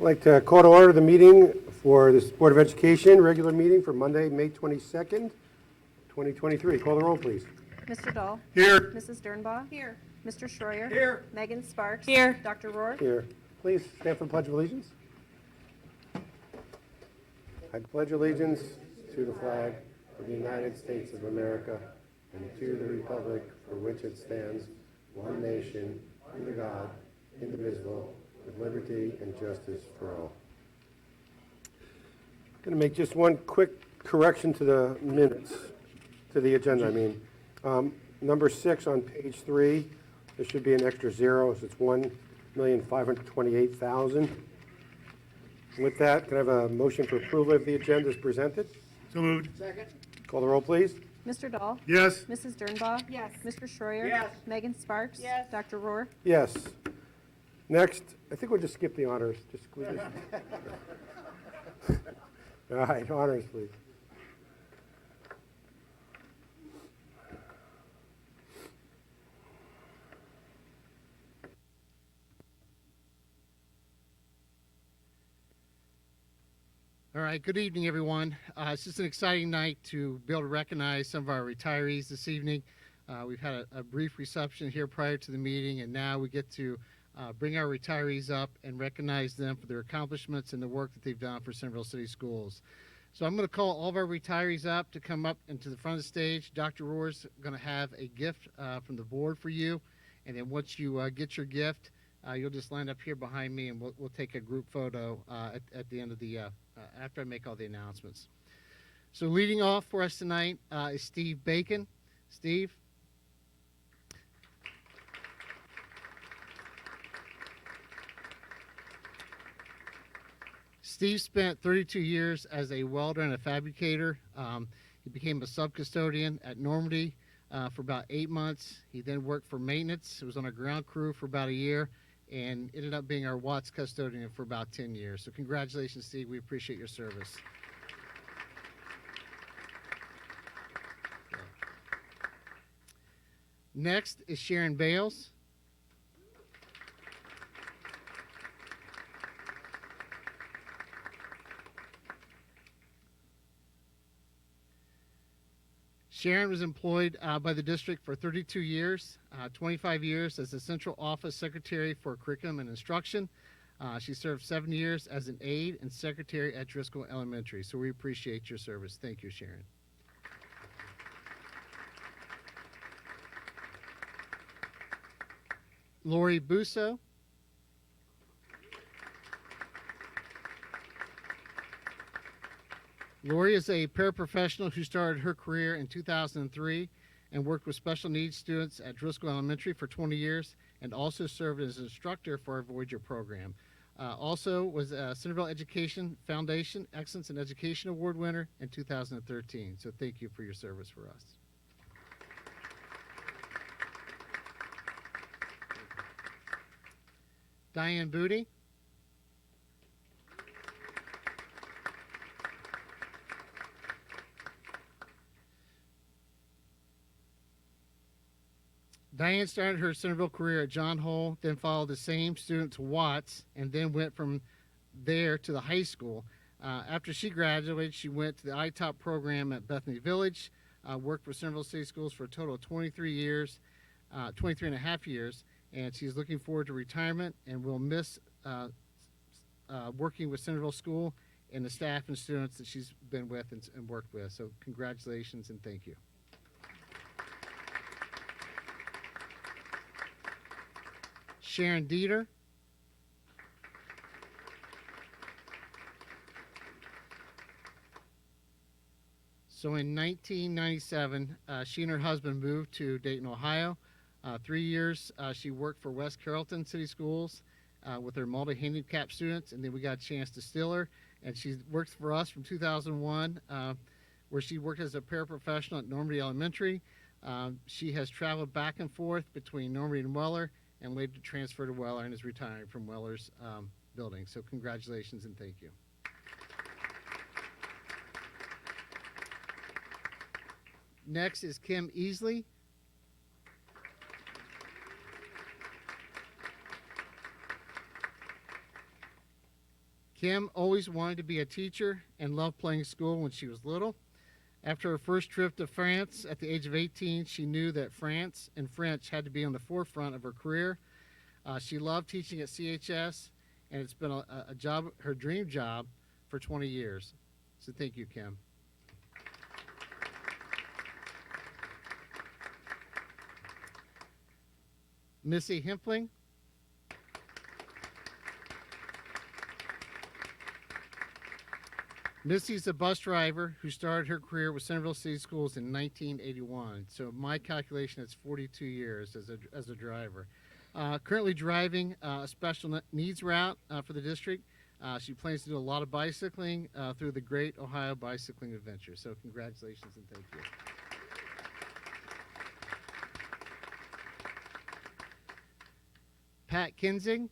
I'd like to call to order the meeting for this Board of Education, regular meeting for Monday, May 22nd, 2023. Call the roll, please. Mr. Dahl. Here. Mrs. Dernbaugh. Here. Mr. Schroyer. Here. Megan Sparks. Here. Dr. Rohr. Here. Please stand for the Pledge of Allegiance. I pledge allegiance to the flag of the United States of America and to the republic for which it stands, one nation, under God, indivisible, with liberty and justice for all. I'm going to make just one quick correction to the minutes, to the agenda, I mean. Number 6 on page 3, there should be an extra 0, so it's $1,528,000. With that, can I have a motion for approval of the agenda as presented? So moved. Second. Call the roll, please. Mr. Dahl. Yes. Mrs. Dernbaugh. Yes. Mr. Schroyer. Yes. Megan Sparks. Yes. Dr. Rohr. Yes. Next, I think we'll just skip the honors. All right, honors, please. All right, good evening, everyone. It's just an exciting night to be able to recognize some of our retirees this evening. We've had a brief reception here prior to the meeting, and now we get to bring our retirees up and recognize them for their accomplishments and the work that they've done for Centerville City Schools. So I'm going to call all of our retirees up to come up into the front of the stage. Dr. Rohr's going to have a gift from the board for you, and then once you get your gift, you'll just line up here behind me, and we'll take a group photo at the end of the after I make all the announcements. So leading off for us tonight is Steve Bacon. Steve. Steve spent 32 years as a welder and a fabricator. He became a sub-custodian at Normandy for about 8 months. He then worked for maintenance. He was on a ground crew for about a year and ended up being our Watts custodian for about 10 years. So congratulations, Steve. We appreciate your service. Next is Sharon Bales. Sharon was employed by the district for 32 years, 25 years as the Central Office Secretary for Curriculum and Instruction. She served 7 years as an aide and secretary at Driscoll Elementary. So we appreciate your service. Thank you, Sharon. Lori Busso. Lori is a paraprofessional who started her career in 2003 and worked with special needs students at Driscoll Elementary for 20 years and also served as an instructor for our Voyager program. Also was a Centerville Education Foundation Excellence in Education Award winner in 2013. So thank you for your service for us. Diane Booty. Diane started her Centerville career at John Hull, then followed the same student to Watts, and then went from there to the high school. After she graduated, she went to the ITOP program at Bethany Village, worked for Centerville City Schools for a total of 23 and a half years, and she's looking forward to retirement and will miss working with Centerville School and the staff and students that she's been with and worked with. So congratulations and thank you. Sharon Dieter. So in 1997, she and her husband moved to Dayton, Ohio. 3 years she worked for West Carrollton City Schools with her multi-handicapped students, and then we got a chance to steal her. And she worked for us from 2001, where she worked as a paraprofessional at Normandy Elementary. She has traveled back and forth between Normandy and Weller, and later transferred to Weller and is retiring from Weller's building. So congratulations and thank you. Next is Kim Easley. Kim always wanted to be a teacher and loved playing school when she was little. After her first trip to France at the age of 18, she knew that France and French had to be on the forefront of her career. She loved teaching at CHS, and it's been a job, her dream job, for 20 years. So thank you, Kim. Missy Hempling. Missy's a bus driver who started her career with Centerville City Schools in 1981. So my calculation, it's 42 years as a driver. Currently driving a special needs route for the district. She plans to do a lot of bicycling through the Great Ohio Bicycling Adventure. So congratulations and thank you. Pat Kinsing.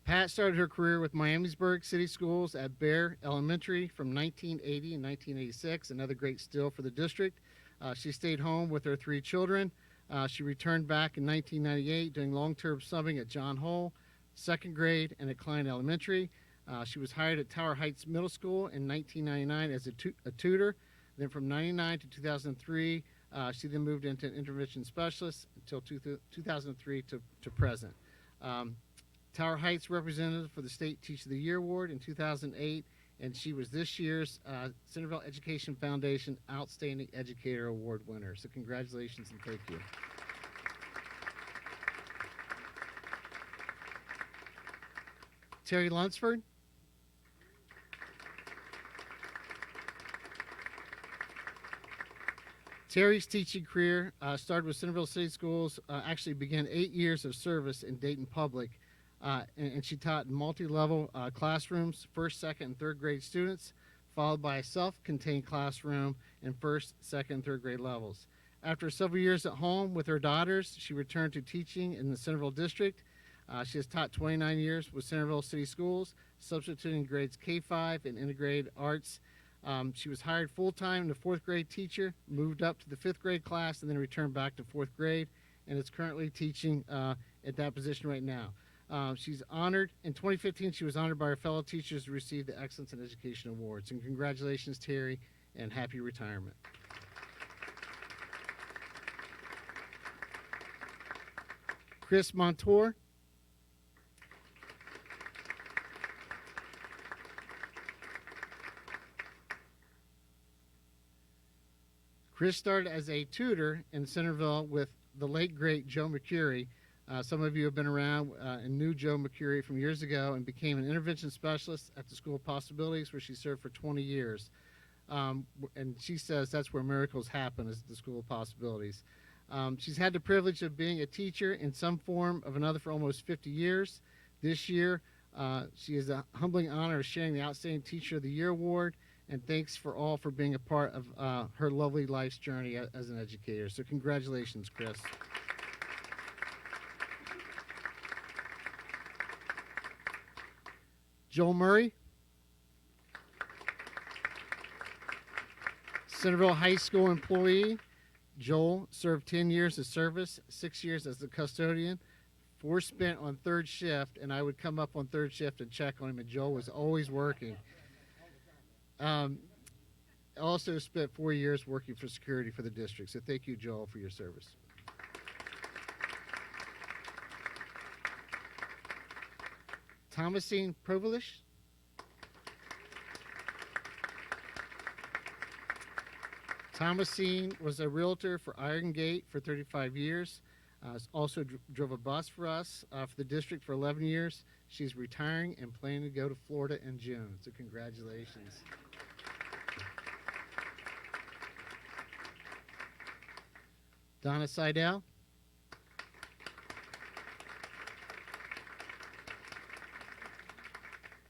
Pat started her career with Miamisburg City Schools at Bear Elementary from 1980 and 1986, another great still for the district. She stayed home with her 3 children. She returned back in 1998 doing long-term subbing at John Hull, 2nd grade, and at Klein Elementary. She was hired at Tower Heights Middle School in 1999 as a tutor. Then from 1999 to 2003, she then moved into an intervention specialist until 2003 to present. Tower Heights representative for the State Teacher of the Year Award in 2008, and she was this year's Centerville Education Foundation Outstanding Educator Award winner. So congratulations and thank you. Terry Lunsford. Terry's teaching career started with Centerville City Schools, actually began 8 years of service in Dayton Public, and she taught in multi-level classrooms, 1st, 2nd, and 3rd grade students, followed by a self-contained classroom in 1st, 2nd, and 3rd grade levels. After several years at home with her daughters, she returned to teaching in the Centerville district. She has taught 29 years with Centerville City Schools, substituting grades K-5 and integrated arts. She was hired full-time as a 4th grade teacher, moved up to the 5th grade class, and then returned back to 4th grade, and is currently teaching at that position right now. She's honored. In 2015, she was honored by her fellow teachers to receive the Excellence in Education Awards. And congratulations, Terry, and happy retirement. Chris Montour. Chris started as a tutor in Centerville with the late, great Joe McCurry. Some of you have been around and knew Joe McCurry from years ago and became an intervention specialist at the School of Possibilities, where she served for 20 years. And she says that's where miracles happen, is at the School of Possibilities. She's had the privilege of being a teacher in some form of another for almost 50 years. This year, she has a humbling honor of sharing the Outstanding Teacher of the Year Award, and thanks for all for being a part of her lovely life's journey as an educator. So congratulations, Chris. Joel Murray. Centerville High School employee. Joel served 10 years of service, 6 years as a custodian, 4 spent on 3rd shift, and I would come up on 3rd shift and check on him, and Joel was always working. Also spent 4 years working for security for the district. So thank you, Joel, for your service. Thomasine Provolish. Thomasine was a realtor for Iron Gate for 35 years. Also drove a bus for us for the district for 11 years. She's retiring and planning to go to Florida in June. So congratulations. Donna Seidel.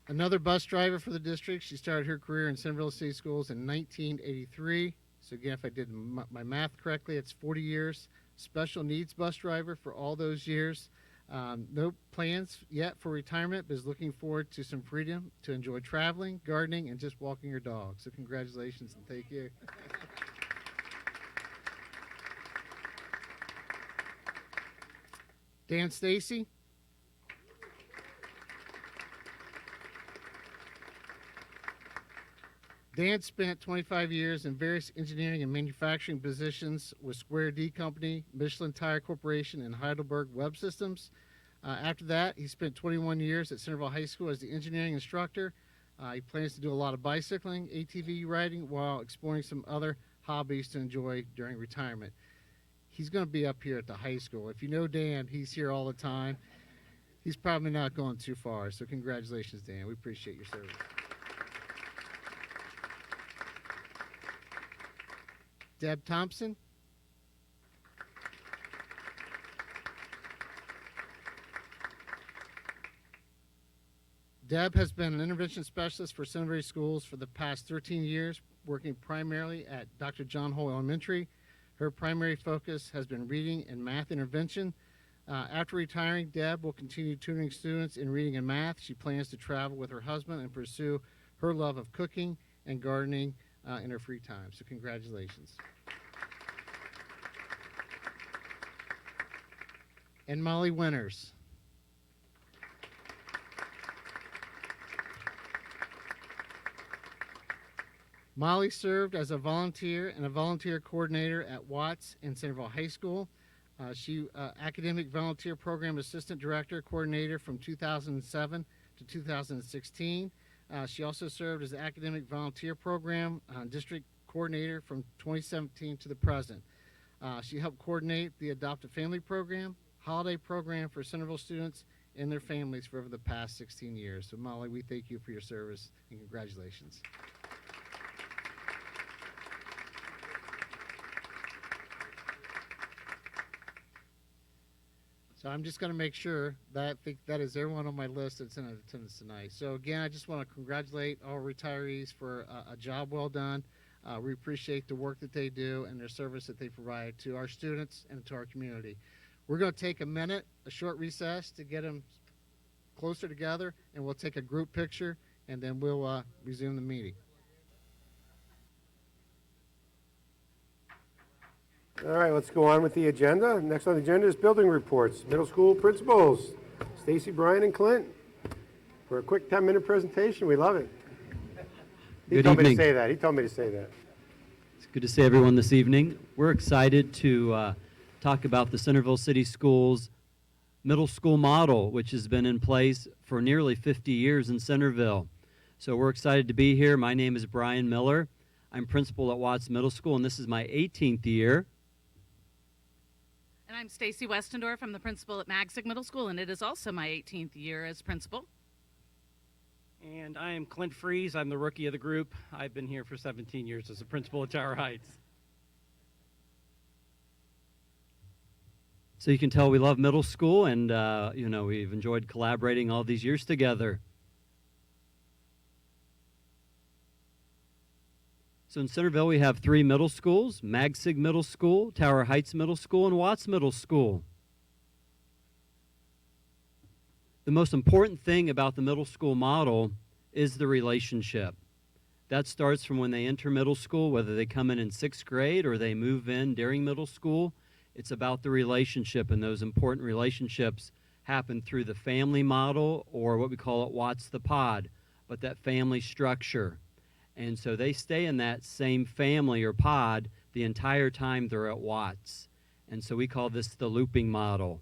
Another bus driver for the district. She started her career in Centerville City Schools in 1983. So again, if I did my math correctly, it's 40 years. Special needs bus driver for all those years. No plans yet for retirement, but is looking forward to some freedom to enjoy traveling, gardening, and just walking her dog. So congratulations and thank you. Dan Stacy. Dan spent 25 years in various engineering and manufacturing positions with Square D Company, Michelin Tire Corporation, and Heidelberg Web Systems. After that, he spent 21 years at Centerville High School as the engineering instructor. He plans to do a lot of bicycling, ATV riding, while exploring some other hobbies to enjoy during retirement. He's going to be up here at the high school. If you know Dan, he's here all the time. He's probably not going too far, so congratulations, Dan. We appreciate your service. Deb Thompson. Deb has been an intervention specialist for Centerville Schools for the past 13 years, working primarily at Dr. John Hole Elementary. Her primary focus has been reading and math intervention. After retiring, Deb will continue tutoring students in reading and math. She plans to travel with her husband and pursue her love of cooking and gardening in her free time. So congratulations. And Molly Winters. Molly served as a volunteer and a volunteer coordinator at Watts and Centerville High School. She academic volunteer program assistant director coordinator from 2007 to 2016. She also served as academic volunteer program district coordinator from 2017 to the present. She helped coordinate the adoptive family program, holiday program for Centerville students and their families for over the past 16 years. So Molly, we thank you for your service and congratulations. So I'm just going to make sure that I think that is everyone on my list that's in attendance tonight. So again, I just want to congratulate all retirees for a job well done. We appreciate the work that they do and their service that they provide to our students and to our community. We're going to take a minute, a short recess to get them closer together, and we'll take a group picture, and then we'll resume the meeting. All right, let's go on with the agenda. Next on the agenda is building reports. Middle school principals, Stacy, Brian, and Clint. For a quick 10-minute presentation, we love it. He told me to say that. He told me to say that. It's good to see everyone this evening. We're excited to talk about the Centerville City Schools middle school model, which has been in place for nearly 50 years in Centerville. So we're excited to be here. My name is Brian Miller. I'm principal at Watts Middle School, and this is my 18th year. And I'm Stacy Westendorf. I'm the principal at Magsic Middle School, and it is also my 18th year as principal. And I am Clint Freeze. I'm the rookie of the group. I've been here for 17 years as a principal at Tower Heights. So you can tell we love middle school, and we've enjoyed collaborating all these years together. So in Centerville, we have 3 middle schools: Magsig Middle School, Tower Heights Middle School, and Watts Middle School. The most important thing about the middle school model is the relationship. That starts from when they enter middle school, whether they come in 6th grade or they move in during middle school. It's about the relationship, and those important relationships happen through the family model, or what we call it Watts the Pod, but that family structure. And so they stay in that same family or pod the entire time they're at Watts. And so we call this the looping model.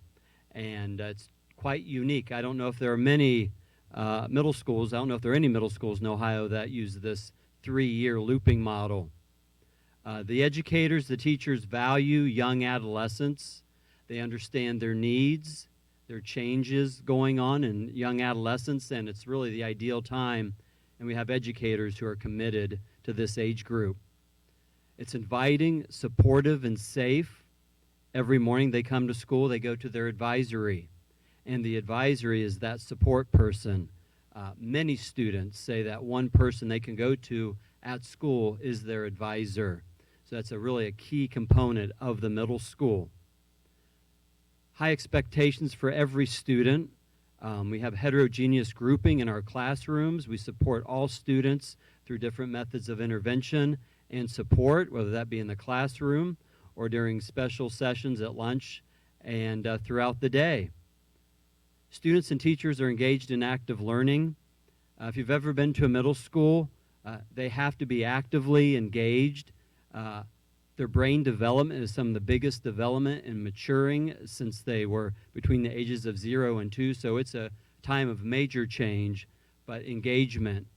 And it's quite unique. I don't know if there are many middle schools, I don't know if there are any middle schools in Ohio that use this 3-year looping model. The educators, the teachers value young adolescents. They understand their needs, their changes going on in young adolescents, and it's really the ideal time. And we have educators who are committed to this age group. It's inviting, supportive, and safe. Every morning they come to school, they go to their advisory. And the advisory is that support person. Many students say that one person they can go to at school is their advisor. So that's really a key component of the middle school. High expectations for every student. We have heterogeneous grouping in our classrooms. We support all students through different methods of intervention and support, whether that be in the classroom or during special sessions at lunch and throughout the day. Students and teachers are engaged in active learning. If you've ever been to a middle school, they have to be actively engaged. Their brain development is some of the biggest development in maturing since they were between the ages of 0 and 2, so it's a time of major change, but engagement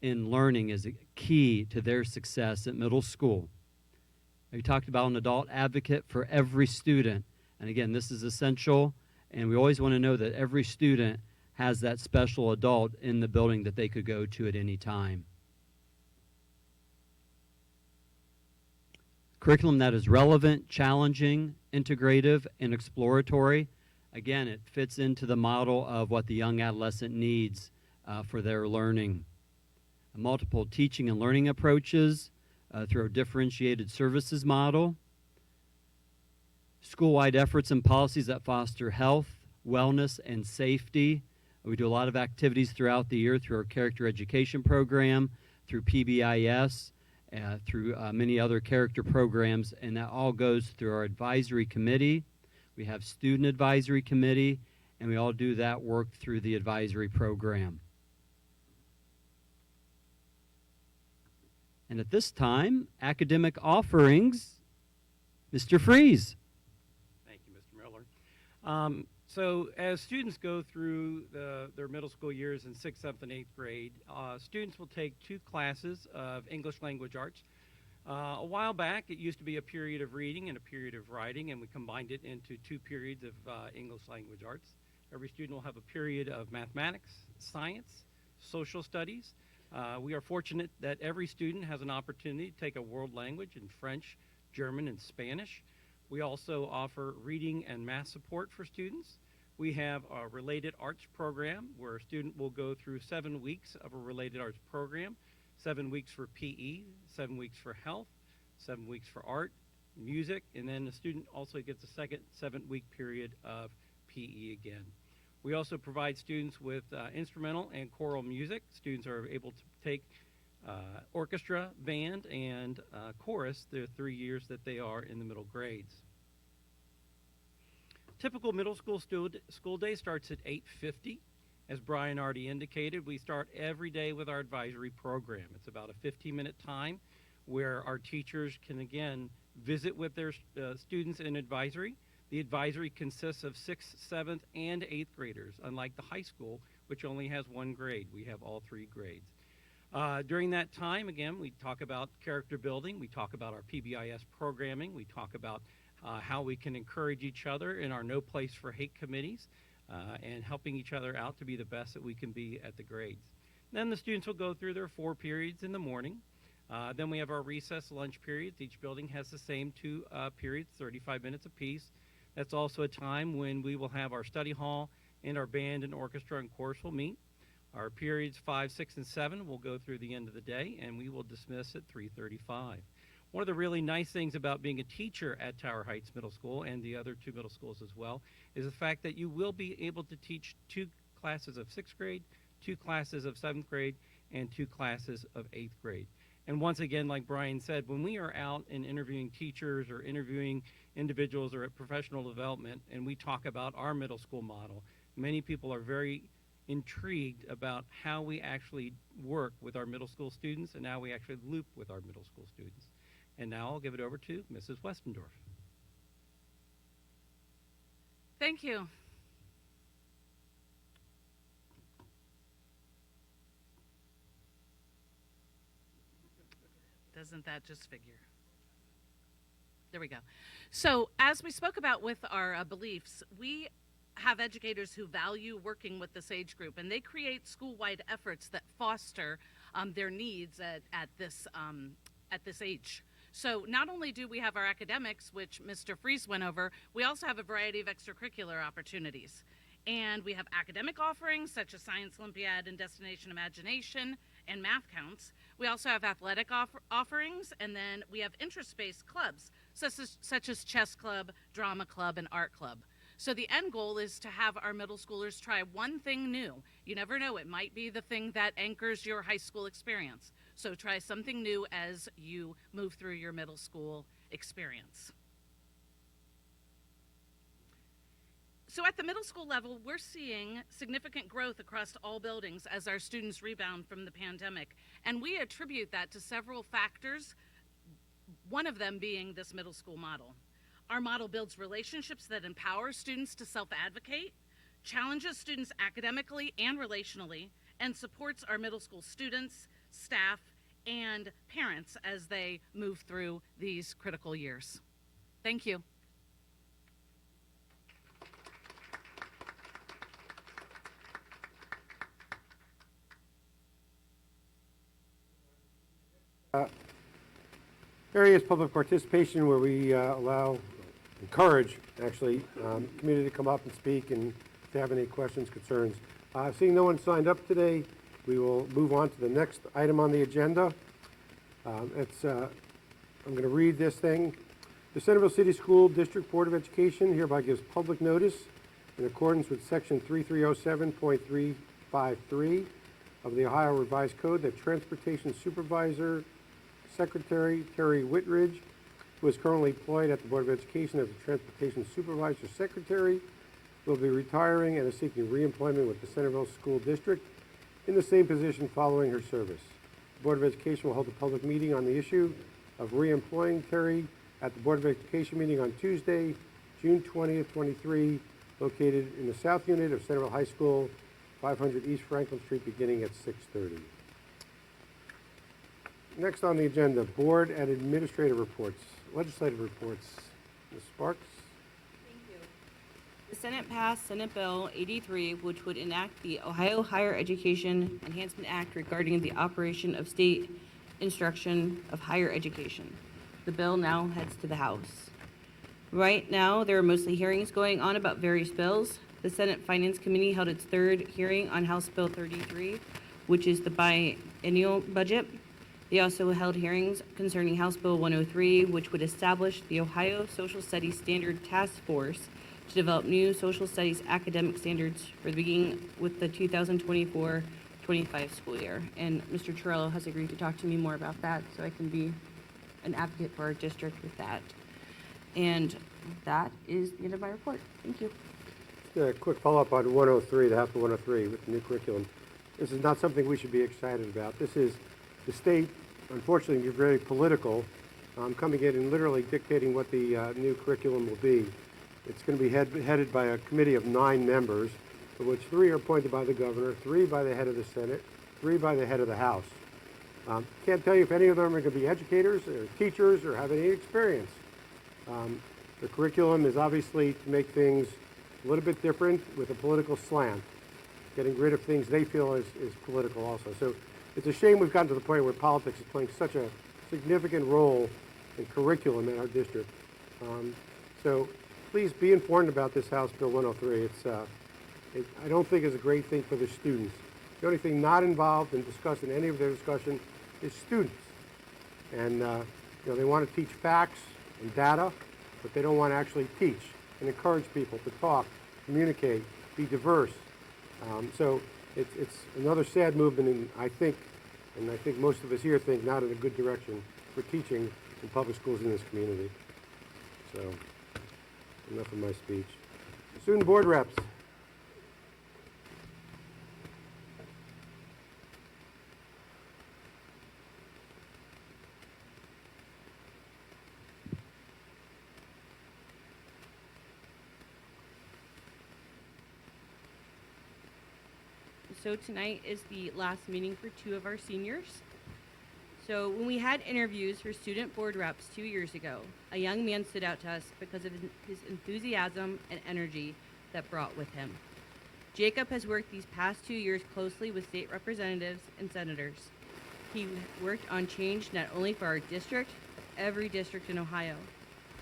in learning is a key to their success at middle school. We talked about an adult advocate for every student, and again, this is essential, and we always want to know that every student has that special adult in the building that they could go to at any time. Curriculum that is relevant, challenging, integrative, and exploratory. Again, it fits into the model of what the young adolescent needs for their learning. Multiple teaching and learning approaches through a differentiated services model. School-wide efforts and policies that foster health, wellness, and safety. We do a lot of activities throughout the year through our character education program, through PBIS, through many other character programs, and that all goes through our advisory committee. We have student advisory committee, and we all do that work through the advisory program. And at this time, academic offerings, Mr. Freeze. Thank you, Mr. Miller. So as students go through their middle school years in 6th, 7th, and 8th grade, students will take 2 classes of English language arts. A while back, it used to be a period of reading and a period of writing, and we combined it into 2 periods of English language arts. Every student will have a period of mathematics, science, social studies. We are fortunate that every student has an opportunity to take a world language in French, German, and Spanish. We also offer reading and math support for students. We have a related arts program where a student will go through 7 weeks of a related arts program, 7 weeks for PE, 7 weeks for health, 7 weeks for art, music, and then the student also gets a second 7-week period of PE again. We also provide students with instrumental and choral music. Students are able to take orchestra, band, and chorus the 3 years that they are in the middle grades. Typical middle school day starts at 8:50. As Brian already indicated, we start every day with our advisory program. It's about a 15-minute time where our teachers can, again, visit with their students in advisory. The advisory consists of 6th, 7th, and 8th graders, unlike the high school, which only has 1 grade. We have all 3 grades. During that time, again, we talk about character building. We talk about our PBIS programming. We talk about how we can encourage each other in our No Place for Hate committees and helping each other out to be the best that we can be at the grades. Then the students will go through their 4 periods in the morning. Then we have our recess lunch periods. Each building has the same 2 periods, 35 minutes apiece. That's also a time when we will have our study hall and our band and orchestra and chorus will meet. Our periods 5, 6, and 7 will go through the end of the day, and we will dismiss at 3:35. One of the really nice things about being a teacher at Tower Heights Middle School and the other 2 middle schools as well is the fact that you will be able to teach 2 classes of 6th grade, 2 classes of 7th grade, and 2 classes of 8th grade. And once again, like Brian said, when we are out and interviewing teachers or interviewing individuals or at professional development and we talk about our middle school model, many people are very intrigued about how we actually work with our middle school students and how we actually loop with our middle school students. And now I'll give it over to Mrs. Westendorf. Thank you. Doesn't that just figure? There we go. So as we spoke about with our beliefs, we have educators who value working with this age group, and they create school-wide efforts that foster their needs at this age. So not only do we have our academics, which Mr. Freese went over, we also have a variety of extracurricular opportunities. And we have academic offerings such as Science Olympiad and Destination Imagination and math counts. We also have athletic offerings, and then we have interest-based clubs such as chess club, drama club, and art club. So the end goal is to have our middle schoolers try one thing new. You never know, it might be the thing that anchors your high school experience. So try something new as you move through your middle school experience. So at the middle school level, we're seeing significant growth across all buildings as our students rebound from the pandemic. And we attribute that to several factors, one of them being this middle school model. Our model builds relationships that empower students to self-advocate, challenges students academically and relationally, and supports our middle school students, staff, and parents as they move through these critical years. Thank you. Area is public participation where we encourage, actually, community to come up and speak and if they have any questions, concerns. Seeing no one signed up today, we will move on to the next item on the agenda. I'm going to read this thing. The Centerville City School District Board of Education hereby gives public notice in accordance with Section 3307.353 of the Ohio Revised Code that Transportation Supervisor Secretary Terry Whitridge, who is currently employed at the Board of Education as a Transportation Supervisor Secretary, will be retiring and is seeking reemployment with the Centerville School District in the same position following her service. The Board of Education will hold a public meeting on the issue of reemploying Terry at the Board of Education meeting on Tuesday, June 20th, 23, located in the South Unit of Centerville High School, 500 East Franklin Street, beginning at 6:30. Next on the agenda, board and administrative reports, legislative reports. Ms. Sparks? Thank you. The Senate passed Senate Bill 83, which would enact the Ohio Higher Education Enhancement Act regarding the operation of state instruction of higher education. The bill now heads to the House. Right now, there are mostly hearings going on about various bills. The Senate Finance Committee held its third hearing on House Bill 33, which is the biennial budget. They also held hearings concerning House Bill 103, which would establish the Ohio Social Studies Standard Task Force to develop new social studies academic standards for the beginning with the 2024-25 school year. And Mr. Torello has agreed to talk to me more about that, so I can be an advocate for our district with that. And that is the end of my report. Thank you. Just a quick follow-up on 103, the House Bill 103 with the new curriculum. This is not something we should be excited about. This is the state, unfortunately, you're very political, coming in and literally dictating what the new curriculum will be. It's going to be headed by a committee of 9 members, of which 3 are appointed by the governor, 3 by the head of the Senate, 3 by the head of the House. Can't tell you if any of them are going to be educators or teachers or have any experience. The curriculum is obviously to make things a little bit different with a political slant, getting rid of things they feel is political also. So it's a shame we've gotten to the point where politics is playing such a significant role in curriculum in our district. So please be informed about this House Bill 103. I don't think it's a great thing for the students. The only thing not involved and discussed in any of their discussion is students. And they want to teach facts and data, but they don't want to actually teach and encourage people to talk, communicate, be diverse. So it's another sad movement, and I think most of us here think not in a good direction for teaching in public schools in this community. So enough of my speech. Student board reps. So tonight is the last meeting for 2 of our seniors. So when we had interviews for student board reps 2 years ago, a young man stood out to us because of his enthusiasm and energy that brought with him. Jacob has worked these past 2 years closely with state representatives and senators. He worked on change not only for our district, but every district in Ohio.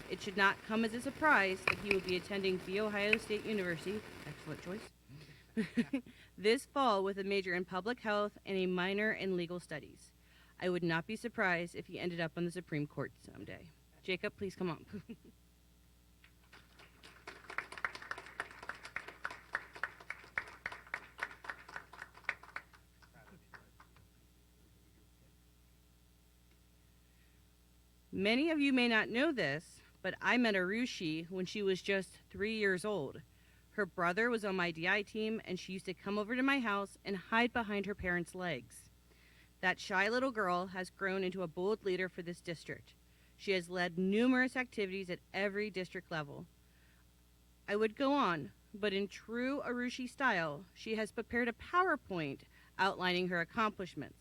It should not come as a surprise that he will be attending The Ohio State University, excellent choice, this fall with a major in public health and a minor in legal studies. I would not be surprised if he ended up on the Supreme Court someday. Jacob, please come on. Many of you may not know this, but I met Arushi when she was just 3 years old. Her brother was on my DI team, and she used to come over to my house and hide behind her parents' legs. That shy little girl has grown into a bold leader for this district. She has led numerous activities at every district level. I would go on, but in true Arushi style, she has prepared a PowerPoint outlining her accomplishments.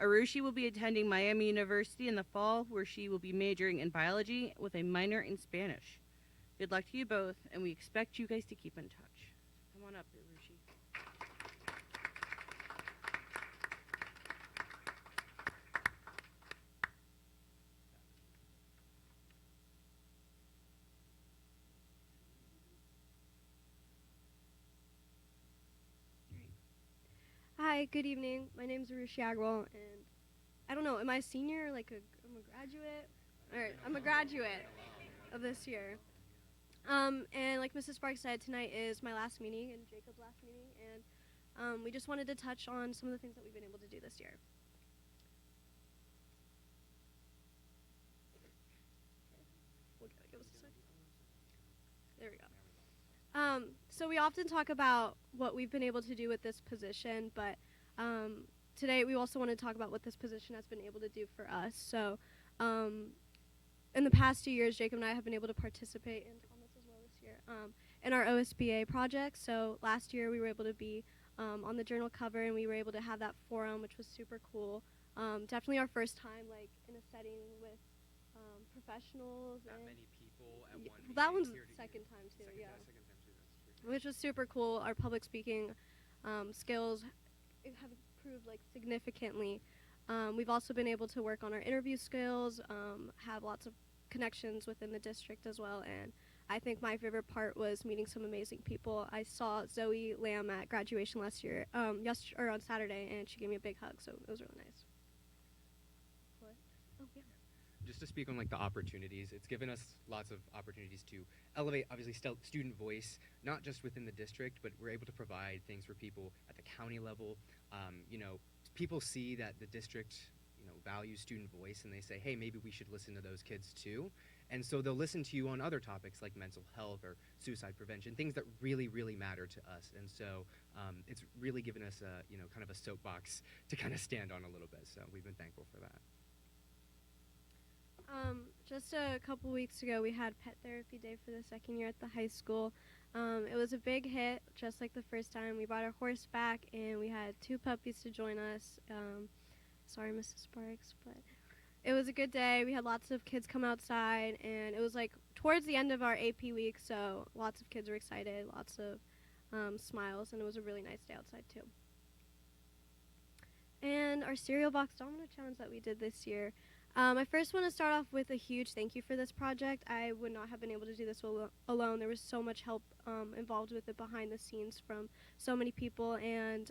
Arushi will be attending Miami University in the fall, where she will be majoring in biology with a minor in Spanish. Good luck to you both, and we expect you guys to keep in touch. Come on up, Arushi. Hi, good evening. My name is Arushi Agrawal, and I don't know, am I a senior? I'm a graduate? All right, I'm a graduate of this year. And like Mrs. Sparks said, tonight is my last meeting and Jacob's last meeting, and we just wanted to touch on some of the things that we've been able to do this year. Give us a sec. There we go. So we often talk about what we've been able to do with this position, but today we also want to talk about what this position has been able to do for us. So in the past 2 years, Jacob and I have been able to participate, and Thomas as well this year, in our OSBA projects. So last year we were able to be on the journal cover, and we were able to have that forum, which was super cool. Definitely our first time like in a setting with professionals. That many people at one meeting. That one's Here the to- second time too, second- yeah. Second time too, that's true. Which was super cool. Our public speaking skills have improved like significantly. We've also been able to work on our interview skills, have lots of connections within the district as well, and I think my favorite part was meeting some amazing people. I saw Zoe Lamb at graduation last year, on Saturday, and she gave me a big hug, so it was really nice. What? Oh, yeah. Just to speak on like the opportunities, it's given us lots of opportunities to elevate obviously student voice, not just within the district, but we're able to provide things for people at the county level. People see that the district values student voice, and they say, hey, maybe we should listen to those kids too. And so they'll listen to you on other topics like mental health or suicide prevention, things that really, really matter to us. And so it's really given us a kind of a soapbox to kind of stand on a little bit. So we've been thankful for that. Just a couple weeks ago, we had Pet Therapy Day for the second year at the high school. It was a big hit, just like the first time. We brought our horse back, and we had 2 puppies to join us. Sorry, Mrs. Sparks, but it was a good day. We had lots of kids come outside, and it was like towards the end of our AP week, so lots of kids were excited, lots of smiles, and it was a really nice day outside too. And our cereal box domino challenge that we did this year. I first want to start off with a huge thank you for this project. I would not have been able to do this alone. There was so much help involved with it behind the scenes from so many people, and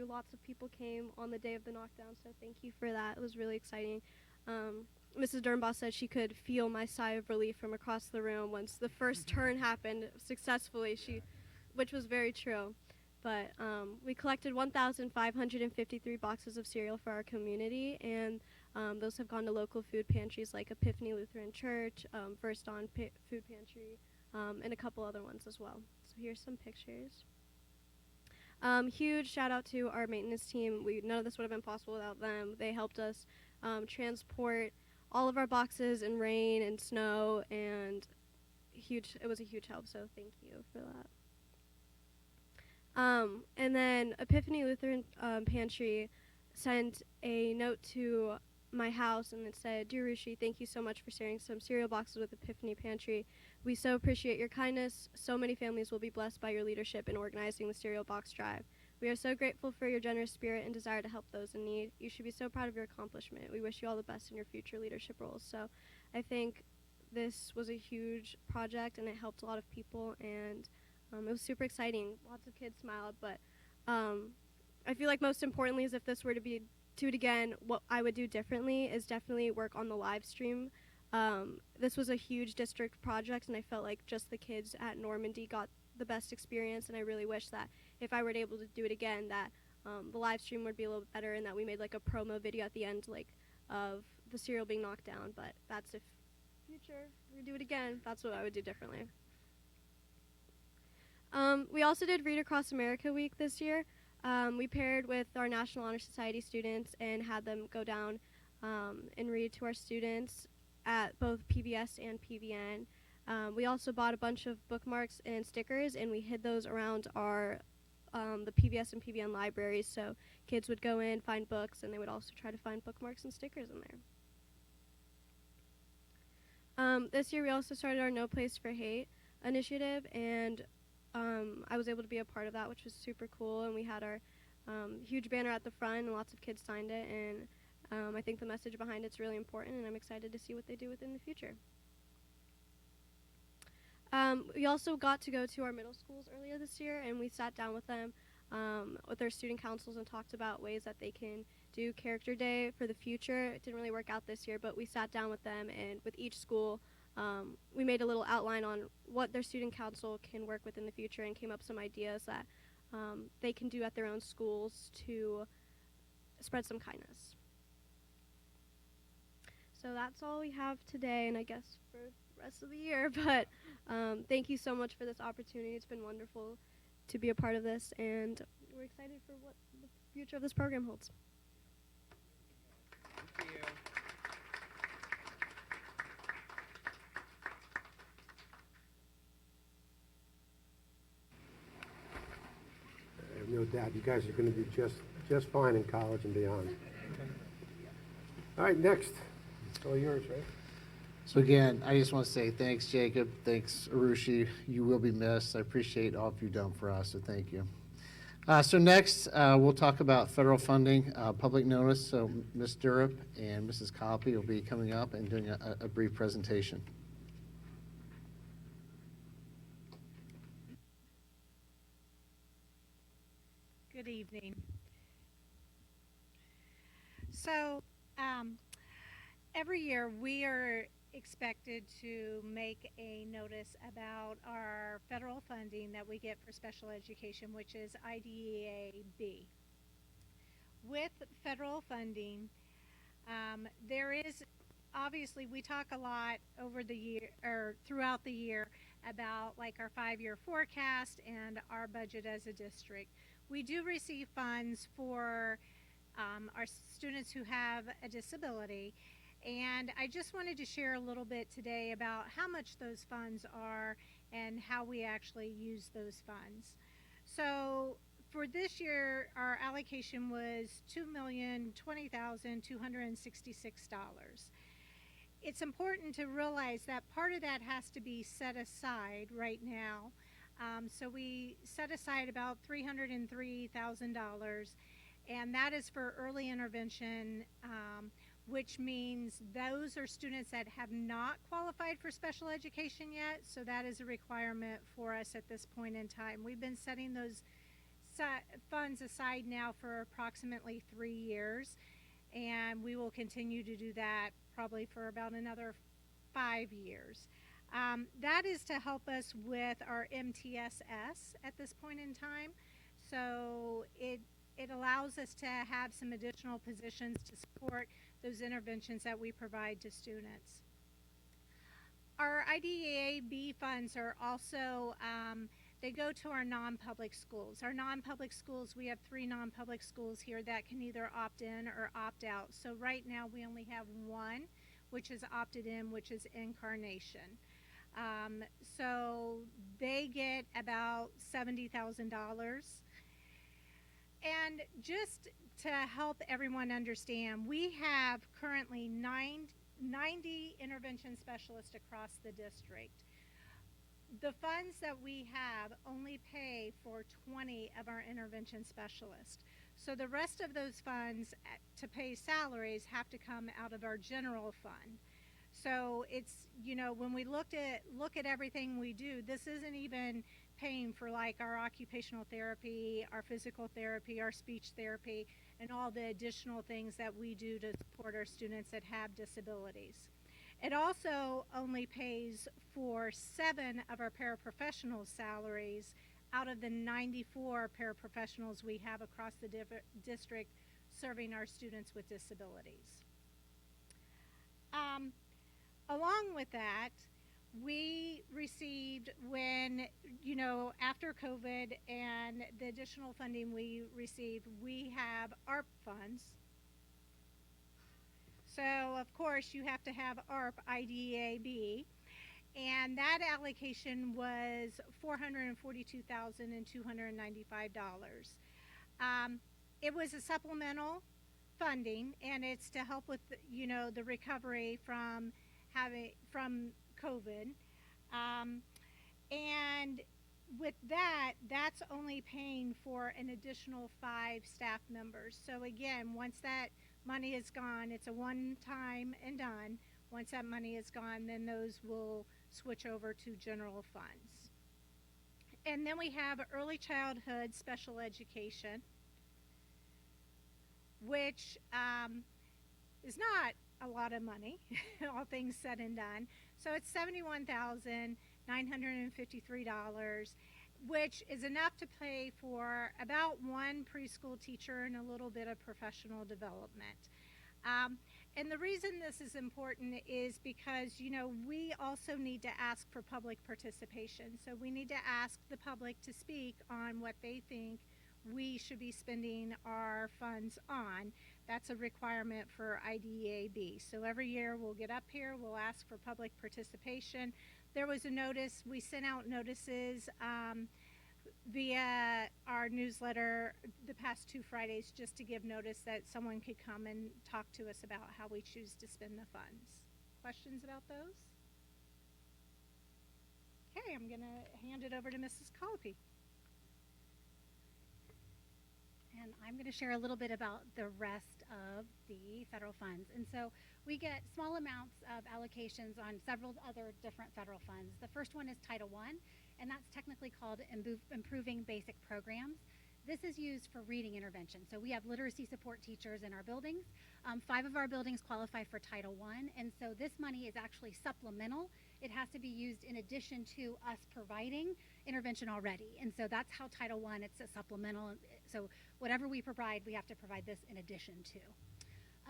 lots of people came on the day of the knockdown, so thank you for that. It was really exciting. Mrs. Dernbaugh said she could feel my sigh of relief from across the room once the first turn happened successfully, which was very true. But we collected 1,553 boxes of cereal for our community, and those have gone to local food pantries like Epiphany Lutheran Church, First On Food Pantry, and a couple other ones as well. So here's some pictures. Huge shout out to our maintenance team. None of this would have been possible without them. They helped us transport all of our boxes in rain and snow, and it was a huge help, so thank you for that. And then Epiphany Lutheran Pantry sent a note to my house, and it said, "Dear Rushi, thank you so much for sharing some cereal boxes with Epiphany Pantry. We so appreciate your kindness. So many families will be blessed by your leadership in organizing the cereal box drive. We are so grateful for your generous spirit and desire to help those in need. You should be so proud of your accomplishment. We wish you all the best in your future leadership roles." So I think this was a huge project, and it helped a lot of people, and it was super exciting. Lots of kids smiled, but I feel like most importantly is if this were to do it again, what I would do differently is definitely work on the live stream. This was a huge district project, and I felt like just the kids at Normandy got the best experience, and I really wish that if I were able to do it again, that the live stream would be a little bit better, and that we made like a promo video at the end of the cereal being knocked down. But that's if we do it again, that's what I would do differently. We also did Read Across America Week this year. We paired with our National Honor Society students and had them go down and read to our students at both PBS and PVN. We also bought a bunch of bookmarks and stickers, and we hid those around our the PBS and PVN libraries, so kids would go in, find books, and they would also try to find bookmarks and stickers in there. This year we also started our No Place for Hate initiative, and I was able to be a part of that, which was super cool, and we had our huge banner at the front, and lots of kids signed it, and I think the message behind it's really important, and I'm excited to see what they do within the future. We also got to go to our middle schools earlier this year, and we sat down with them, with their student councils, and talked about ways that they can do Character Day for the future. It didn't really work out this year, but we sat down with them, and with each school, we made a little outline on what their student council can work with in the future, and came up with some ideas that they can do at their own schools to spread some kindness. So that's all we have today, and I guess for the rest of the year, but thank you so much for this opportunity. It's been wonderful to be a part of this, and we're excited for what the future of this program holds. Thank you. I have no doubt you guys are going to do just fine in college and beyond. All right, next. It's all yours, right? So again, I just want to say thanks, Jacob. Thanks, Arushi. You will be missed. I appreciate all of you've done for us, so thank you. So next, we'll talk about federal funding, public notice. So Ms. Durup and Mrs. Copley will be coming up and doing a brief presentation. Good evening. So every year we are expected to make a notice about our federal funding that we get for special education, which is IDEA-B. With federal funding, there is obviously, we talk a lot over the year or throughout the year about like our 5-year forecast and our budget as a district. We do receive funds for our students who have a disability, and I just wanted to share a little bit today about how much those funds are and how we actually use those funds. So for this year, our allocation was $2,020,266. It's important to realize that part of that has to be set aside right now. So we set aside about $303,000, and that is for early intervention, which means those are students that have not qualified for special education yet, so that is a requirement for us at this point in time. We've been setting those funds aside now for approximately 3 years, and we will continue to do that probably for about another 5 years. That is to help us with our MTSS at this point in time. So it allows us to have some additional positions to support those interventions that we provide to students. Our IDEA-B funds are also, they go to our non-public schools. Our non-public schools, we have 3 non-public schools here that can either opt in or opt out. So right now we only have 1, which is opted in, which is Incarnation. So they get about $70,000. And just to help everyone understand, we have currently 90 intervention specialists across the district. The funds that we have only pay for 20 of our intervention specialists. So the rest of those funds to pay salaries have to come out of our general fund. So it's, you know, when we look at everything we do, this isn't even paying for like our occupational therapy, our physical therapy, our speech therapy, and all the additional things that we do to support our students that have disabilities. It also only pays for 7 of our paraprofessional salaries out of the 94 paraprofessionals we have across the district serving our students with disabilities. Along with that, we received when, you know, after COVID and the additional funding we received, we have ARP funds. So, of course, you have to have ARP IDEAB. And that allocation was $442,295. It was a supplemental funding, and it's to help with, you know, the recovery from COVID. And with that, that's only paying for an additional 5 staff members. So again, once that money is gone, it's a one-time and done. Once that money is gone, then those will switch over to general funds. And then we have early childhood special education, which is not a lot of money, all things said and done. So it's $71,953, which is enough to pay for about one preschool teacher and a little bit of professional development. And the reason this is important is because, you know, we also need to ask for public participation. So we need to ask the public to speak on what they think we should be spending our funds on. That's a requirement for IDEAB. So every year we'll get up here, we'll ask for public participation. There was a notice, we sent out notices via our newsletter the past 2 Fridays just to give notice that someone could come and talk to us about how we choose to spend the funds. Questions about those? Okay, I'm going to hand it over to Mrs. Colopy. And I'm going to share a little bit about the rest of the federal funds. And so we get small amounts of allocations on several other different federal funds. The first one is Title I, and that's technically called Improving Basic Programs. This is used for reading intervention. So we have literacy support teachers in our buildings. 5 of our buildings qualify for Title I, and so this money is actually supplemental. It has to be used in addition to us providing intervention already. And so that's how Title I, it's a supplemental. So whatever we provide, we have to provide this in addition to.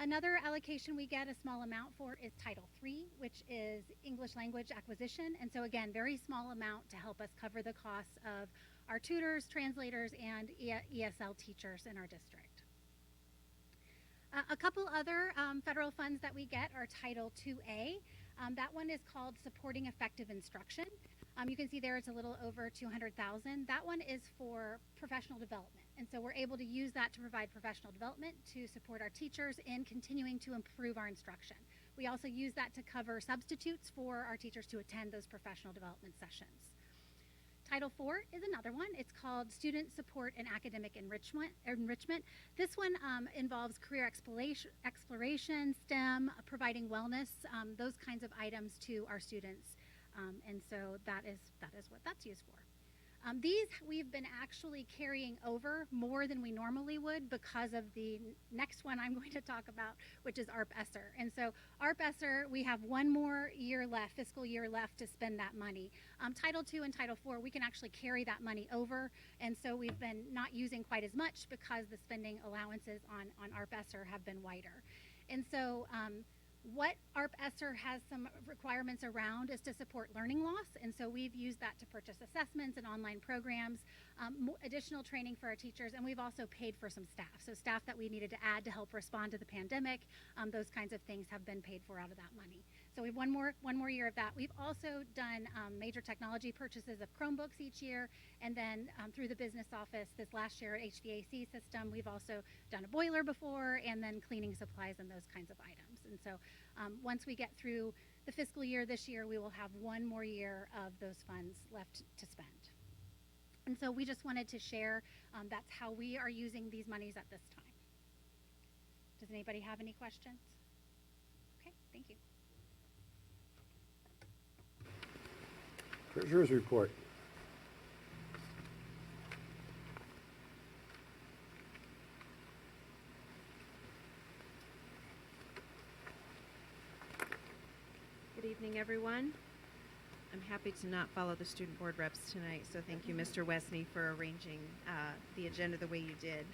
Another allocation we get a small amount for is Title III, which is English language acquisition. And so again, very small amount to help us cover the costs of our tutors, translators, and ESL teachers in our district. A couple other federal funds that we get are Title IIA. That one is called Supporting Effective Instruction. You can see there it's a little over $200,000. That one is for professional development. And so we're able to use that to provide professional development to support our teachers in continuing to improve our instruction. We also use that to cover substitutes for our teachers to attend those professional development sessions. Title IV is another one. It's called Student Support and Academic Enrichment. This one involves career exploration, STEM, providing wellness, those kinds of items to our students. And so that is what that's used for. These we've been actually carrying over more than we normally would because of the next one I'm going to talk about, which is ARP-ESSER. And so ARP-ESSER, we have one more year left, fiscal year left to spend that money. Title II and Title IV, we can actually carry that money over. And so we've been not using quite as much because the spending allowances on ARP-ESSER have been wider. And so what ARP-ESSER has some requirements around is to support learning loss, and so we've used that to purchase assessments and online programs, additional training for our teachers, and we've also paid for some staff. So staff that we needed to add to help respond to the pandemic, those kinds of things have been paid for out of that money. So we've one more year of that. We've also done major technology purchases of Chromebooks each year, and then through the business office this last year, HVAC system, we've also done a boiler before, and then cleaning supplies and those kinds of items. And so once we get through the fiscal year this year, we will have one more year of those funds left to spend. And so we just wanted to share that's how we are using these monies at this time. Does anybody have any questions? Okay, thank you. Treasurer's report. Good evening, everyone. I'm happy to not follow the student board reps tonight, so thank you, Mr. Wesney, for arranging the agenda the way you did.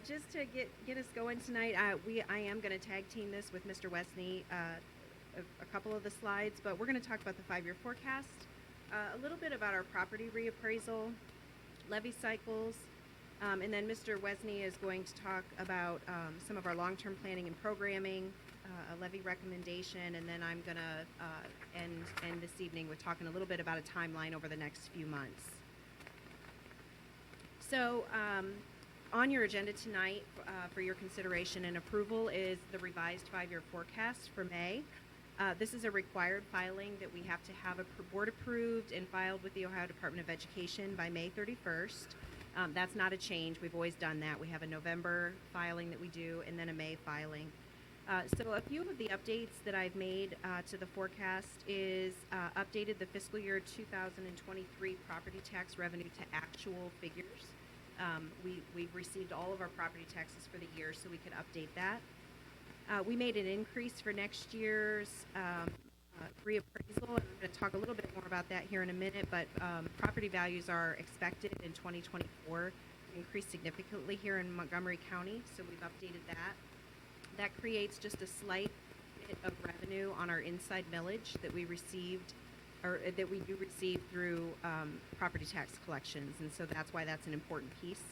Just to get us going tonight, I am going to tag team this with Mr. Wesney. a couple of the slides, but we're going to talk about the 5-year forecast, a little bit about our property reappraisal, levy cycles, and then Mr. Wesney is going to talk about some of our long-term planning and programming, a levy recommendation, and then I'm going to end this evening with talking a little bit about a timeline over the next few months. So on your agenda tonight for your consideration and approval is the revised 5-year forecast for May. This is a required filing that we have to have board approved and filed with the Ohio Department of Education by May 31st. That's not a change. We've always done that. We have a November filing that we do and then a May filing. So a few of the updates that I've made to the forecast is updated the fiscal year 2023 property tax revenue to actual figures. We've received all of our property taxes for the year, so we could update that. We made an increase for next year's reappraisal, and I'm going to talk a little bit more about that here in a minute, but property values are expected in 2024 to increase significantly here in Montgomery County, so we've updated that. That creates just a slight bit of revenue on our inside millage that we received, or that we do receive through property tax collections, and so that's why that's an important piece.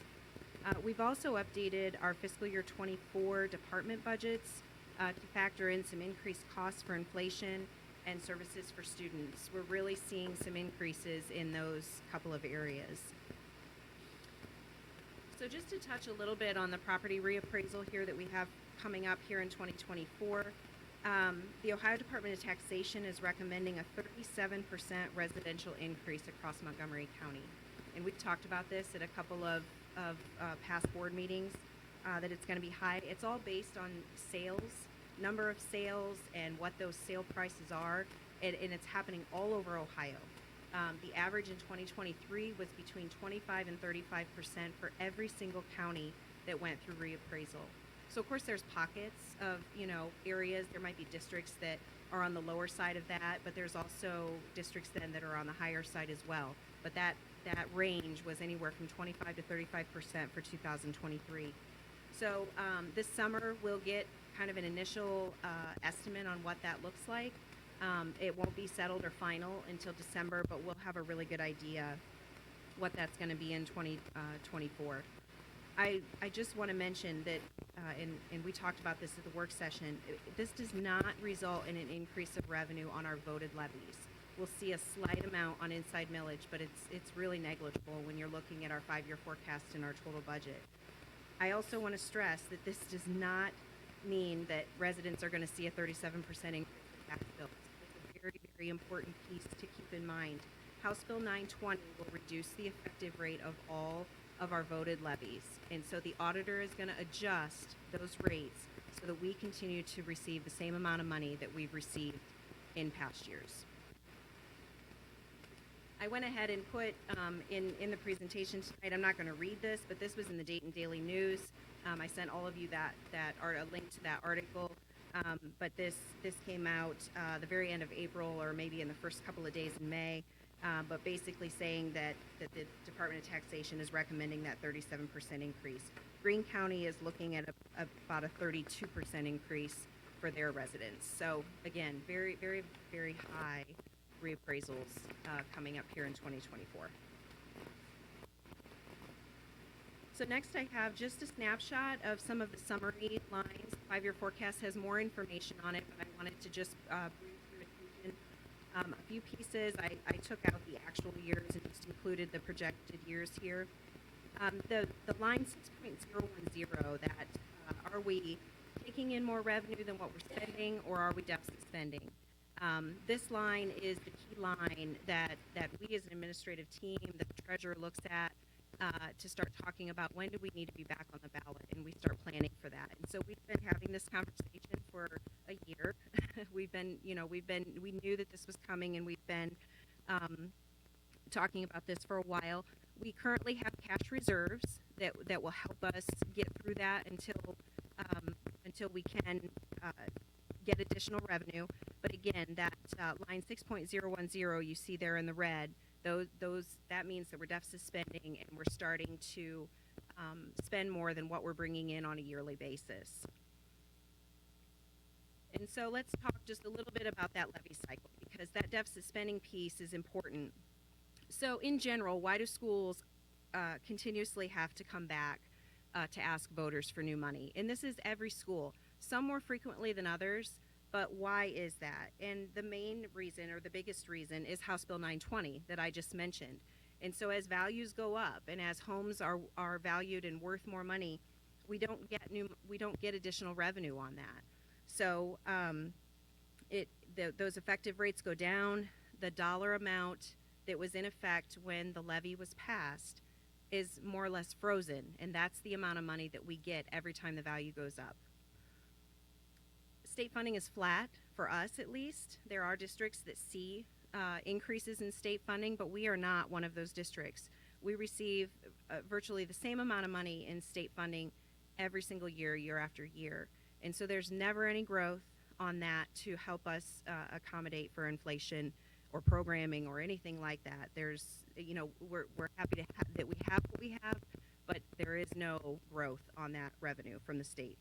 We've also updated our fiscal year 24 department budgets to factor in some increased costs for inflation and services for students. We're really seeing some increases in those couple of areas. So just to touch a little bit on the property reappraisal here that we have coming up here in 2024, the Ohio Department of Taxation is recommending a 37% residential increase across Montgomery County. And we've talked about this at a couple of past board meetings, that it's going to be high. It's all based on sales, number of sales, and what those sale prices are, and it's happening all over Ohio. The average in 2023 was between 25 and 35% for every single county that went through reappraisal. So of course there's pockets of, areas, there might be districts that are on the lower side of that, but there's also districts then that are on the higher side as well. But that range was anywhere from 25 to 35% for 2023. So this summer we'll get kind of an initial estimate on what that looks like. It won't be settled or final until December, but we'll have a really good idea what that's going to be in 2024. I just want to mention that, and we talked about this at the work session, this does not result in an increase of revenue on our voted levies. We'll see a slight amount on inside millage, but it's really negligible when you're looking at our 5-year forecast and our total budget. I also want to stress that this does not mean that residents are going to see a 37% increase in tax bills. It's a very, very important piece to keep in mind. House Bill 920 will reduce the effective rate of all of our voted levies, and so the auditor is going to adjust those rates so that we continue to receive the same amount of money that we've received in past years. I went ahead and put in the presentation tonight, I'm not going to read this, but this was in the Dayton Daily News. I sent all of you that are a link to that article, but this came out the very end of April, or maybe in the first couple of days in May, but basically saying that the Department of Taxation is recommending that 37% increase. Greene County is looking at about a 32% increase for their residents. So again, very, very, very high reappraisals coming up here in 2024. So next I have just a snapshot of some of the summary lines. The 5-year forecast has more information on it, but I wanted to just bring to your attention a few pieces. I took out the actual years and just included the projected years here. The line 6.010, that are we taking in more revenue than what we're spending, or are we deficit spending? This line is the key line that we as an administrative team, that the treasurer looks at to start talking about when do we need to be back on the ballot, and we start planning for that. And so we've been having this conversation for a year. we knew that this was coming, and we've been talking about this for a while. We currently have cash reserves that will help us get through that until we can get additional revenue. But again, that line 6.010 you see there in the red, that means that we're deficit spending, and we're starting to spend more than what we're bringing in on a yearly basis. And so let's talk just a little bit about that levy cycle, because that deficit spending piece is important. So in general, why do schools continuously have to come back to ask voters for new money? And this is every school, some more frequently than others, but why is that? And the main reason, or the biggest reason, is House Bill 920 that I just mentioned. And so as values go up and as homes are valued and worth more money, we don't get additional revenue on that. So those effective rates go down. The dollar amount that was in effect when the levy was passed is more or less frozen, and that's the amount of money that we get every time the value goes up. State funding is flat, for us at least. There are districts that see increases in state funding, but we are not one of those districts. We receive virtually the same amount of money in state funding every single year, year after year. And so there's never any growth on that to help us accommodate for inflation or programming or anything like that. There's, we're happy that we have what we have, but there is no growth on that revenue from the state.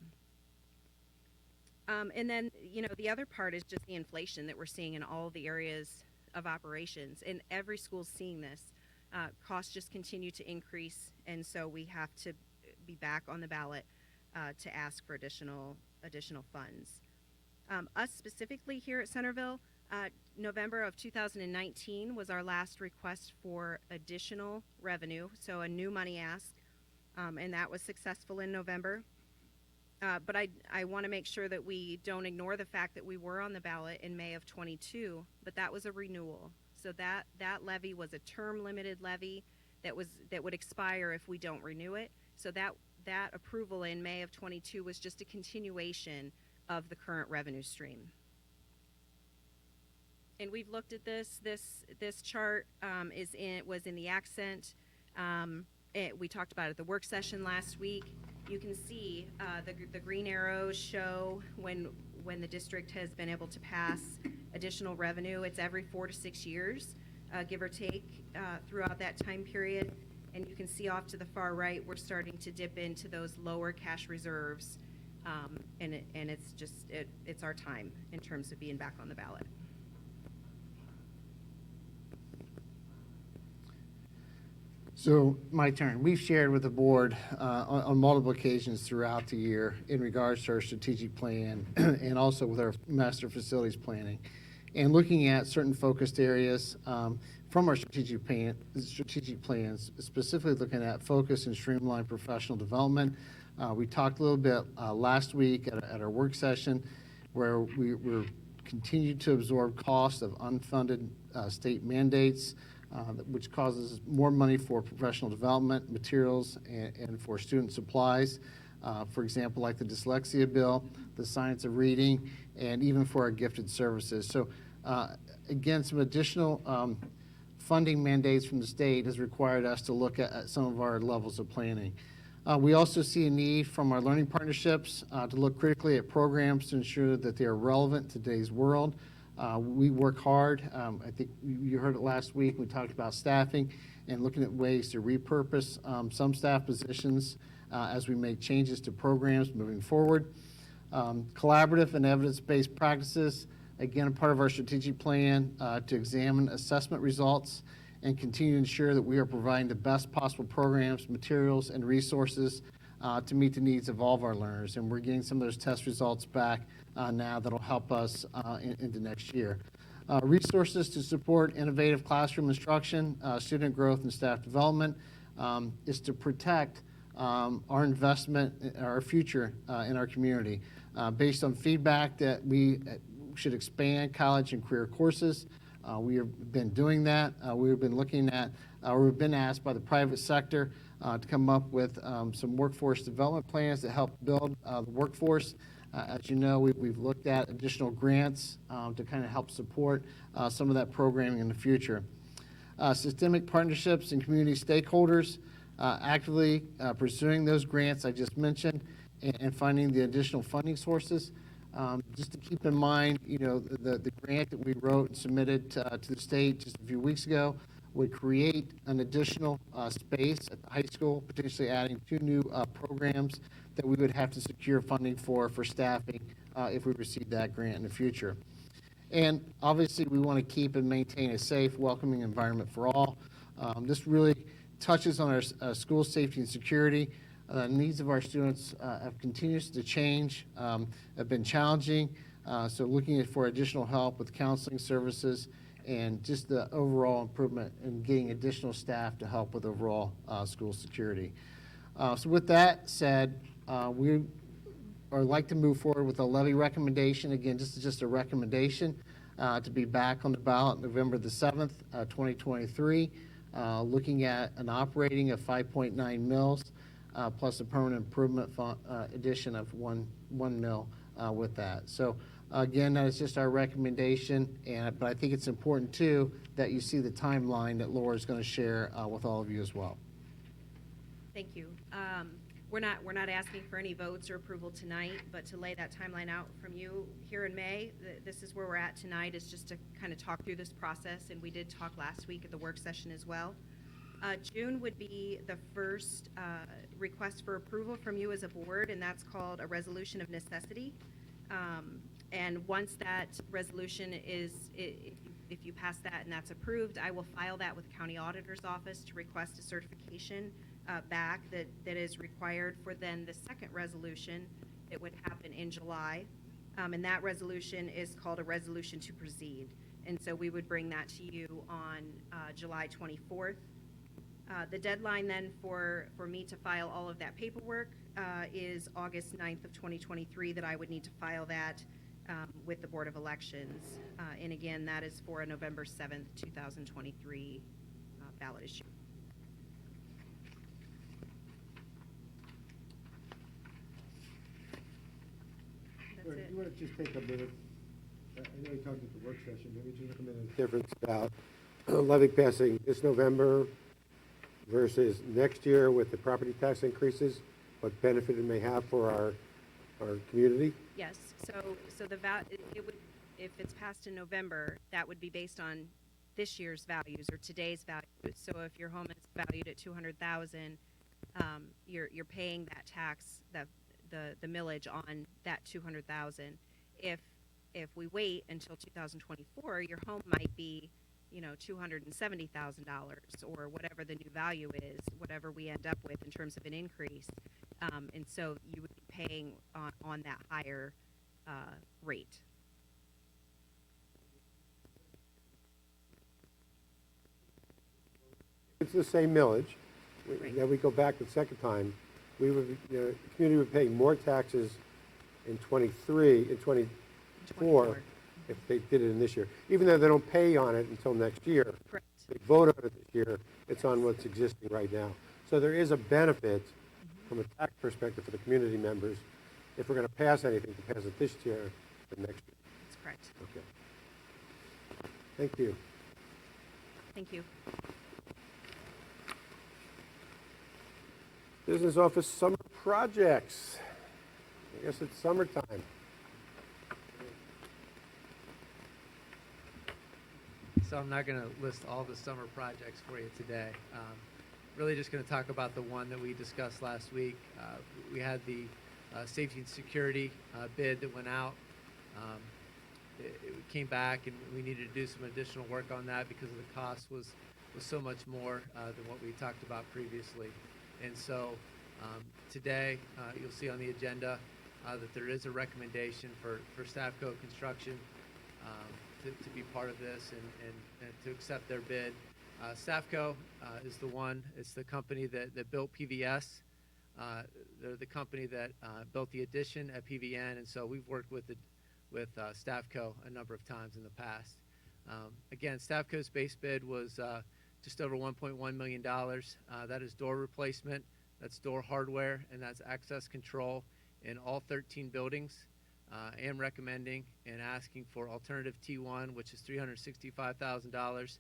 And then, the other part is just the inflation that we're seeing in all the areas of operations, and every school's seeing this. Costs just continue to increase, and so we have to be back on the ballot to ask for additional funds. Us specifically here at Centerville, November of 2019 was our last request for additional revenue, so a new money ask, and that was successful in November. But I want to make sure that we don't ignore the fact that we were on the ballot in May of 22, but that was a renewal. So that levy was a term limited levy that would expire if we don't renew it. So that approval in May of 22 was just a continuation of the current revenue stream. And we've looked at this chart was in the accent. We talked about it at the work session last week. You can see the green arrows show when the district has been able to pass additional revenue. It's every 4 to 6 years, give or take, throughout that time period. And you can see off to the far right, we're starting to dip into those lower cash reserves, and it's our time in terms of being back on the ballot. So my turn. We've shared with the board on multiple occasions throughout the year in regards to our strategic plan and also with our master facilities planning, and looking at certain focused areas from our strategic plans, specifically looking at focus and streamline professional development. We talked a little bit last week at our work session where we continued to absorb costs of unfunded state mandates, which causes more money for professional development, materials, and for student supplies. For example, like the dyslexia bill, the science of reading, and even for our gifted services. So again, some additional funding mandates from the state has required us to look at some of our levels of planning. We also see a need from our learning partnerships to look critically at programs to ensure that they are relevant to today's world. We work hard. I think you heard it last week. We talked about staffing and looking at ways to repurpose some staff positions as we make changes to programs moving forward. Collaborative and evidence-based practices, again, a part of our strategic plan to examine assessment results and continue to ensure that we are providing the best possible programs, materials, and resources to meet the needs of all of our learners. And we're getting some of those test results back now that'll help us into next year. Resources to support innovative classroom instruction, student growth, and staff development is to protect our investment, our future in our community. Based on feedback that we should expand college and career courses. We have been doing that. We've been looking at, we've been asked by the private sector to come up with some workforce development plans to help build the workforce. As you know, we've looked at additional grants to kind of help support some of that programming in the future. Systemic partnerships and community stakeholders, actively pursuing those grants I just mentioned and finding the additional funding sources. Just to keep in mind, the grant that we wrote and submitted to the state just a few weeks ago would create an additional space at the high school, potentially adding 2 new programs that we would have to secure funding for staffing if we receive that grant in the future. And obviously, we want to keep and maintain a safe, welcoming environment for all. This really touches on our school safety and security. Needs of our students have continued to change, have been challenging. So looking for additional help with counseling services and just the overall improvement in getting additional staff to help with overall school security. So with that said, we or like to move forward with a levy recommendation. Again, this is just a recommendation to be back on the ballot November the 7th, 2023, looking at an operating of 5.9 mils plus a permanent improvement addition of 1 mil with that. So again, that is just our recommendation, but I think it's important too that you see the timeline that Laura is going to share with all of you as well. Thank you. We're not asking for any votes or approval tonight, but to lay that timeline out from you here in May, this is where we're at tonight, is just to kind of talk through this process, and we did talk last week at the work session as well. June would be the first request for approval from you as a board, and that's called a resolution of necessity. And once that resolution is, if you pass that and that's approved, I will file that with the county auditor's office to request a certification back that is required for then the second resolution that would happen in July. And that resolution is called a resolution to proceed. And so we would bring that to you on July 24th. The deadline then for me to file all of that paperwork is August 9th of 2023, that I would need to file that with the Board of Elections. And again, that is for a November 7th, 2023 ballot issue. That's it. You want to just take a minute? I know you talked at the work session, maybe just a minute. Difference about levy passing this November versus next year with the property tax increases, what benefit it may have for our community? Yes. So the it would, if it's passed in November, that would be based on this year's values or today's values. So if your home is valued at $200,000, you're paying that tax, the millage on that $200,000. If we wait until 2024, your home might be, $270,000 or whatever the new value is, whatever we end up with in terms of an increase. And so you would be paying on that higher rate. It's the same millage. Right. Then we go back the second time. We would, the community would pay more taxes in 24 if they did it in this year. Even though they don't pay on it until next year. Correct. They vote on it this year. It's on what's existing right now. So there is a benefit from a tax perspective for the community members if we're going to pass anything to pass it this year and next year. That's correct. Okay. Thank you. Thank you. Business office summer projects. I guess it's summertime. So I'm not going to list all the summer projects for you today. Really just going to talk about the one that we discussed last week. We had the safety and security bid that went out. It came back and we needed to do some additional work on that because of the cost was so much more than what we talked about previously. And so today you'll see on the agenda that there is a recommendation for Staffco Construction to be part of this and to accept their bid. Staffco is the one, it's the company that built PVS. They're the company that built the addition at PVN, and so we've worked with Staffco a number of times in the past. Again, Staffco's base bid was just over $1.1 million. That is door replacement, that's door hardware, and that's access control in all 13 buildings. I am recommending and asking for alternative T1, which is $365,000.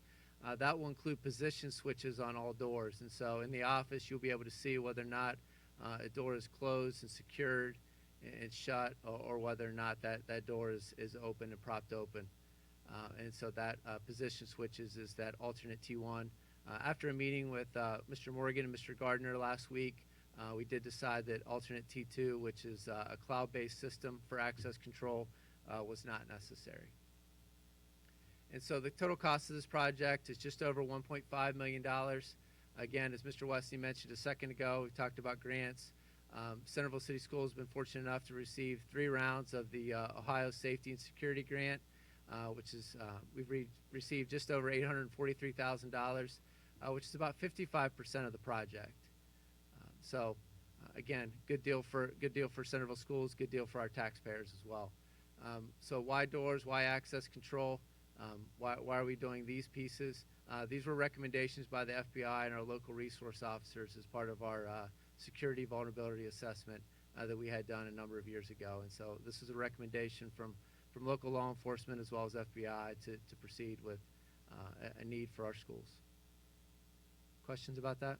That will include position switches on all doors. And so in the office, you'll be able to see whether or not a door is closed and secured and shut, or whether or not that door is open and propped open. And so that position switches is that alternate T1. After a meeting with Mr. Morgan and Mr. Gardner last week, we did decide that alternate T2, which is a cloud-based system for access control, was not necessary. And so the total cost of this project is just over $1.5 million. Again, as Mr. Wesley mentioned a second ago, we talked about grants. Centerville City Schools has been fortunate enough to receive 3 rounds of the Ohio Safety and Security Grant, which is we've received just over $843,000, which is about 55% of the project. Again, good deal for Centerville Schools, good deal for our taxpayers as well. So why doors? Why access control? Why are we doing these pieces? These were recommendations by the FBI and our local resource officers as part of our security vulnerability assessment that we had done a number of years ago. And so this is a recommendation from local law enforcement as well as FBI to proceed with a need for our schools. Questions about that?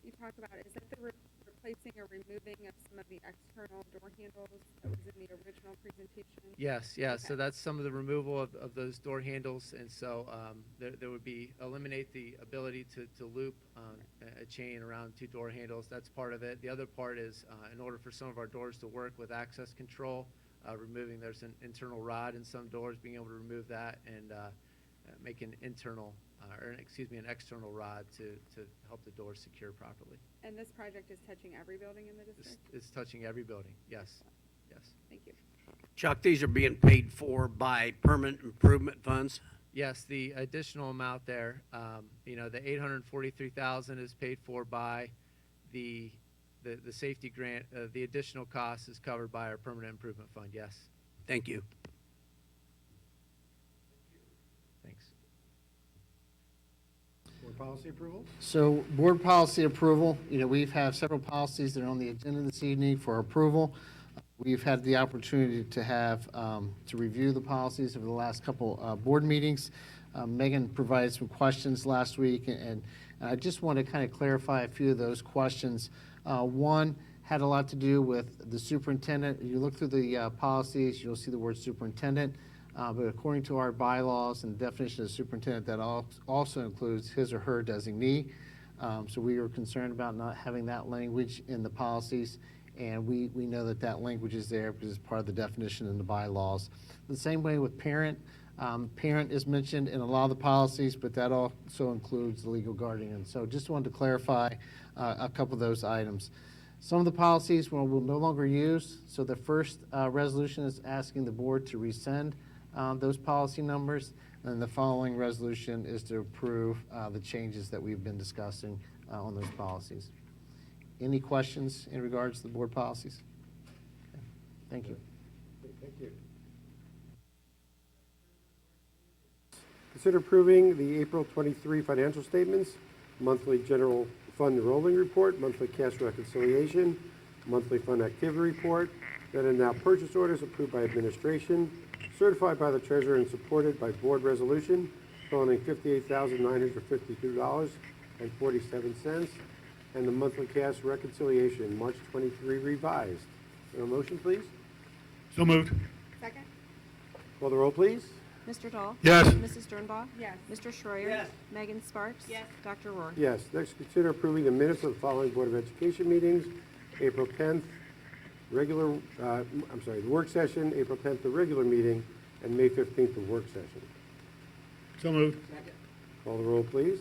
You talked about, is that the replacing or removing of some of the external door handles that was in the original presentation? Yes. Okay. So that's some of the removal of those door handles, and so there would be eliminate the ability to loop a chain around 2 door handles. That's part of it. The other part is in order for some of our doors to work with access control, removing there's an internal rod in some doors, being able to remove that and make an internal an external rod to help the door secure properly. And this project is touching every building in the district? It's touching every building, yes. Thank you. Chuck, these are being paid for by permanent improvement funds? Yes, the additional amount there, the $843,000 is paid for by the safety grant. The additional cost is covered by our permanent improvement fund, yes. Thank you. Thanks. Board policy approval? So board policy approval, we've had several policies that are on the agenda this evening for approval. We've had the opportunity to have, to review the policies over the last couple board meetings. Megan provided some questions last week, and I just want to kind of clarify a few of those questions. One had a lot to do with the superintendent. You look through the policies, you'll see the word superintendent. But according to our bylaws and the definition of superintendent, that also includes his or her designee. So we were concerned about not having that language in the policies, and we know that language is there because it's part of the definition in the bylaws. The same way with parent. Parent is mentioned in a lot of the policies, but that also includes the legal guardian. So just wanted to clarify a couple of those items. Some of the policies we'll no longer use. So the first resolution is asking the board to rescind those policy numbers, and the following resolution is to approve the changes that we've been discussing on those policies. Any questions in regards to the board policies? Okay. Thank you. Thank you. Consider approving the April 23 financial statements, monthly general fund rolling report, monthly cash reconciliation, monthly fund activity report, then and now purchase orders approved by administration, certified by the treasurer and supported by board resolution, totaling $58,952.47, and the monthly cash reconciliation, March 23 revised. A motion, please? So moved. Second? Call the roll, please. Mr. Dahl? Yes. Mrs. Sternbach? Yes. Mr. Schreier? Yes. Megan Sparks? Yes. Dr. Rohr? Yes. Next, consider approving the minutes of the following Board of Education meetings: April 10th, the work session, April 10th, the regular meeting, and May 15th, the work session. So moved. Call the roll, please.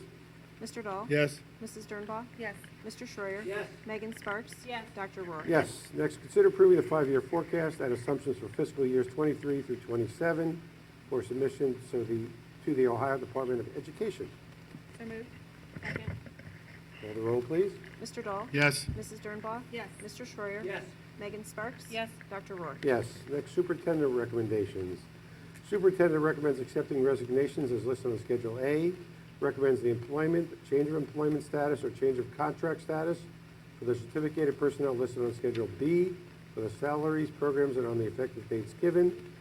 Mr. Dahl? Yes. Mrs. Sternbach? Yes. Mr. Schreier? Yes. Megan Sparks? Yes. Dr. Rohr? Yes. Next, consider approving the 5-year forecast and assumptions for fiscal years 23 through 27 for submission to the Ohio Department of Education. So moved. Second? Call the roll, please. Mr. Dahl? Yes. Mrs. Sternbach? Yes. Mr. Schreier? Yes. Megan Sparks? Yes. Dr. Rohr? Yes. Next, superintendent recommendations. Superintendent recommends accepting resignations as listed on Schedule A, recommends the employment, change of employment status, or change of contract status for the certificated personnel listed on Schedule B for the salaries, programs, and on the effective dates given.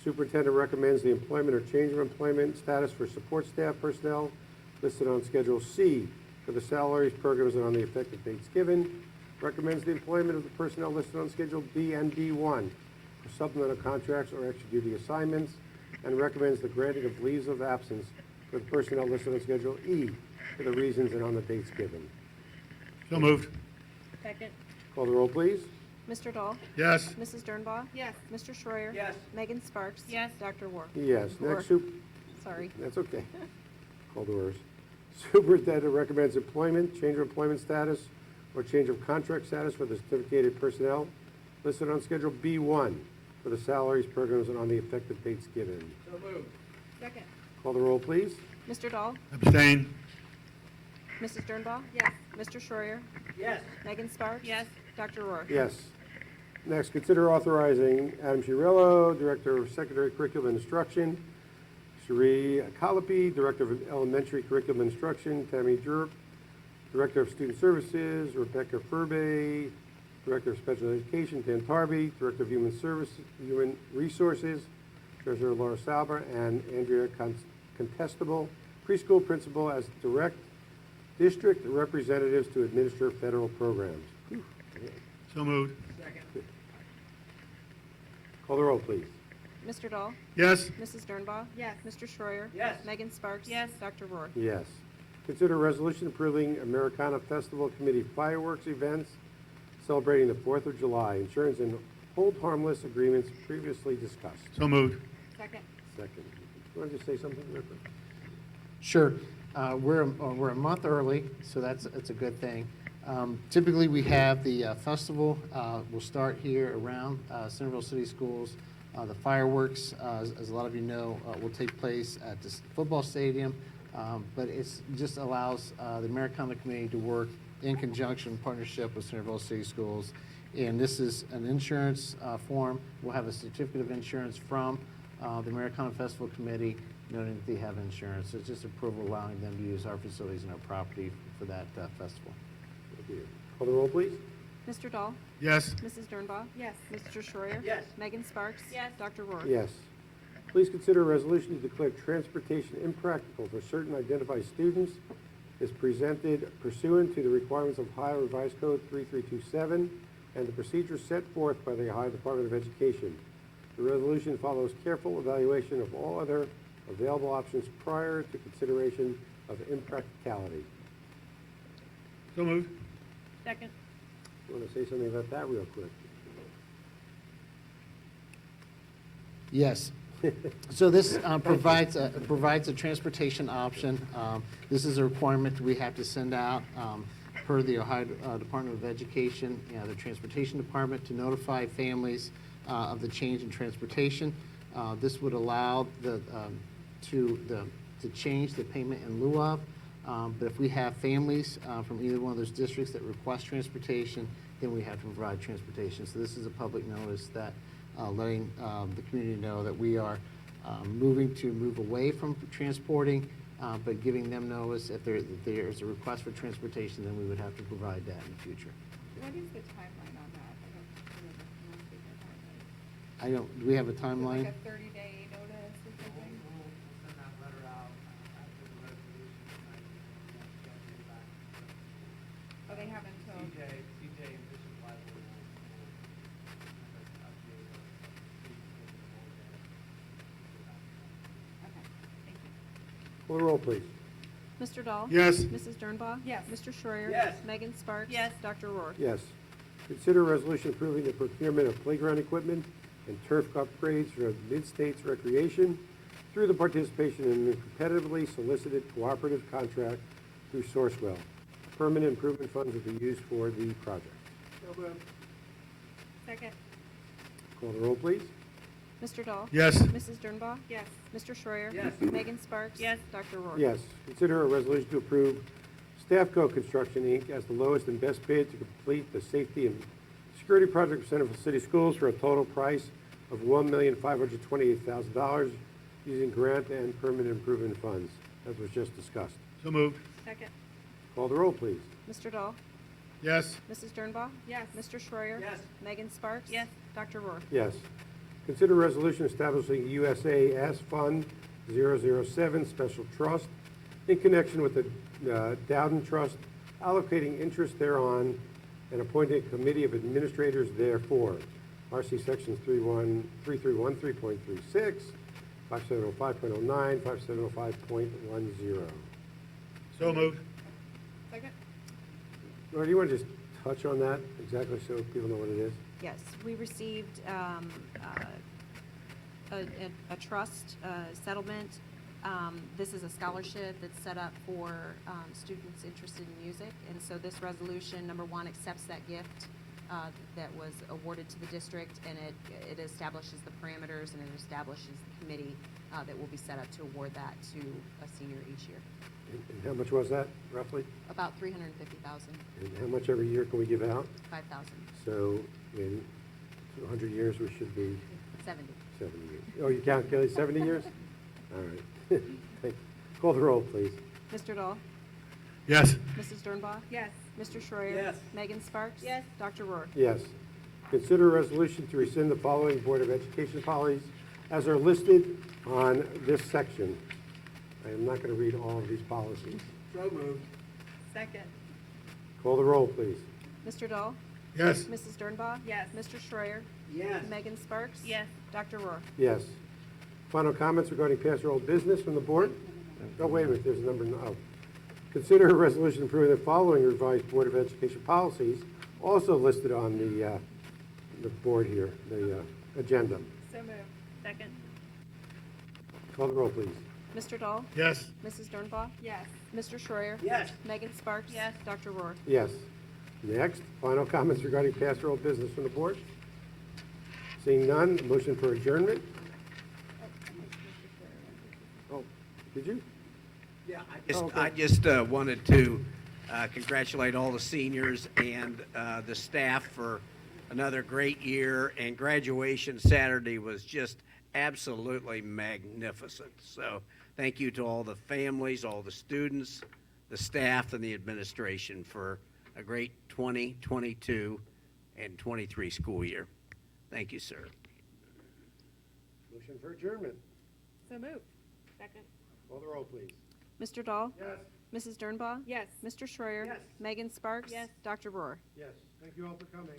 Superintendent recommends the employment or change of employment status for support staff personnel listed on Schedule C for the salaries, programs, and on the effective dates given. Recommends the employment of the personnel listed on Schedule B and D1 for supplemental contracts or extra duty assignments, and recommends the granting of leaves of absence for the personnel listed on Schedule E for the reasons and on the dates given. So moved. Second. Call the roll, please. Mr. Dahl? Yes. Mrs. Dernbaugh? Yes. Mr. Schreier? Yes. Megan Sparks? Yes. Dr. War? Yes. Next, Sorry. that's okay. Call the orders. Superintendent recommends employment, change of employment status, or change of contract status for the certificated personnel listed on Schedule B1 for the salaries, programs, and on the effective dates given. So moved. Second. Call the roll, please. Mr. Dahl? Abstain. Mrs. Dernbaugh? Yes. Mr. Schreier? Yes. Megan Sparks? Yes. Dr. Rohr? Yes. Next, consider authorizing Adam Chirillo, Director of Secondary Curriculum Instruction, Cherie Colapi, Director of Elementary Curriculum Instruction, Tammy Drup, Director of Student Services, Rebecca Furbe, Director of Special Education, Dan Tarby, Director of Human Resources, Treasurer Laura Sauber, and Andrea Contestable, Preschool Principal as district representatives to administer federal programs. So moved. Call the roll, please. Mr. Dahl? Yes. Mrs. Dernbaugh? Yes. Mr. Schreier? Yes. Megan Sparks? Yes. Dr. Rohr? Yes. Consider a resolution approving Americana Festival Committee fireworks events celebrating the 4th of July, insurance and hold harmless agreements previously discussed. So moved. Second. Second. You want to just say something real quick? Sure. We're a month early, so that's a good thing. Typically, we have the festival will start here around Centerville City Schools. The fireworks, as a lot of you know, will take place at the football stadium, but it just allows the Americana Committee to work in conjunction, partnership with Centerville City Schools. And this is an insurance form. We'll have a certificate of insurance from the Americana Festival Committee, noting that they have insurance. So it's just approval allowing them to use our facilities and our property for that festival. Thank you. Call the roll, please. Mr. Dahl? Yes. Mrs. Dernbaugh? Yes. Mr. Schreier? Yes. Megan Sparks? Yes. Dr. Rohr? Yes. Please consider a resolution to declare transportation impractical for certain identified students is presented pursuant to the requirements of Ohio Revised Code 3327 and the procedures set forth by the Ohio Department of Education. The resolution follows careful evaluation of all other available options prior to consideration of impracticality. So moved. Second. You want to say something about that real quick? Yes. So this provides a transportation option. This is a requirement we have to send out per the Ohio Department of Education, the Transportation Department, to notify families of the change in transportation. This would allow to change the payment in lieu of. But if we have families from either one of those districts that request transportation, then we have to provide transportation. So this is a public notice that letting the community know that we are move away from transporting, but giving them notice if there's a request for transportation, then we would have to provide that in the future. What is the timeline on that? Do we have a timeline? Like a 30-day notice or something? We'll send that letter out after the resolution tonight. Oh, they have until. CJ and Bishop Library will update or Okay, thank you. Call the roll, please. Mr. Dahl? Yes. Mrs. Dernbaugh? Yes. Mr. Schreier? Yes. Megan Sparks? Yes. Dr. Rohr? Yes. Consider a resolution approving the procurement of playground equipment and turf upgrades for mid-states recreation through the participation in a competitively solicited cooperative contract through Sourcewell. Permanent improvement funds will be used for the project. Second. Call the roll, please. Mr. Dahl? Yes. Mrs. Dernbaugh? Yes. Mr. Schreier? Yes. Megan Sparks? Yes. Dr. Rohr? Yes. Consider a resolution to approve Staffco Construction, Inc. as the lowest and best bid to complete the safety and security project for Centerville City Schools for a total price of $1,528,000 using grant and permanent improvement funds, as was just discussed. So moved. Second. Call the roll, please. Mr. Dahl? Yes. Mrs. Dernbaugh? Yes. Mr. Schreier? Yes. Megan Sparks? Yes. Dr. Rohr? Yes. Consider resolution establishing USAS Fund 007 Special Trust in connection with the Dowden Trust, allocating interest thereon, and appointing a committee of administrators therefore. RC Sections 3313.36 5705.09, 5705.10. So moved. Second? Laura, do you want to just touch on that exactly so people know what it is? Yes, we received a trust settlement. This is a scholarship that's set up for students interested in music. And so this resolution, number one, accepts that gift that was awarded to the district, and it establishes the parameters and it establishes the committee that will be set up to award that to a senior each year. And how much was that, roughly? About $350,000, And how much every year can we give out? $5,000, So in 200 years, we should be 70. 70 years. Oh, you count, Kelly, 70 years? All right. Thank you. Call the roll, please. Mr. Dahl? Yes. Mrs. Dernbaugh? Yes. Mr. Schroyer? Yes. Megan Sparks? Yes. Dr. Rohr? Yes. Consider a resolution to rescind the following Board of Education policies as are listed on this section. I am not going to read all of these policies. So moved. Second. Call the roll, please. Mr. Dahl? Yes. Mrs. Dernbaugh? Yes. Mr. Schroyer? Yes. Megan Sparks? Yes. Dr. Rohr? Yes. Final comments regarding past or old business from the board? Oh, wait a minute, there's a number, no. Consider a resolution approving the following revised Board of Education policies, also listed on the board here, the agenda. So moved. Second. Call the roll, please. Mr. Dahl? Yes. Mrs. Dernbaugh? Yes. Mr. Schroyer? Yes. Megan Sparks? Yes. Dr. Rohr? Yes. Next, final comments regarding past or old business from the board? Seeing none, motion for adjournment? Oh, did you? Yeah, Oh, okay. I just wanted to congratulate all the seniors and the staff for another great year, and graduation Saturday was just absolutely magnificent. So thank you to all the families, all the students, the staff, and the administration for a great 2022 and 23 school year. Thank you, sir. Motion for adjournment. So moved. Second. Call the roll, please. Mr. Dahl? Yes. Mrs. Dernbaugh? Yes. Mr. Schroyer? Yes. Megan Sparks? Yes. Dr. Rohr? Yes. Thank you all for coming.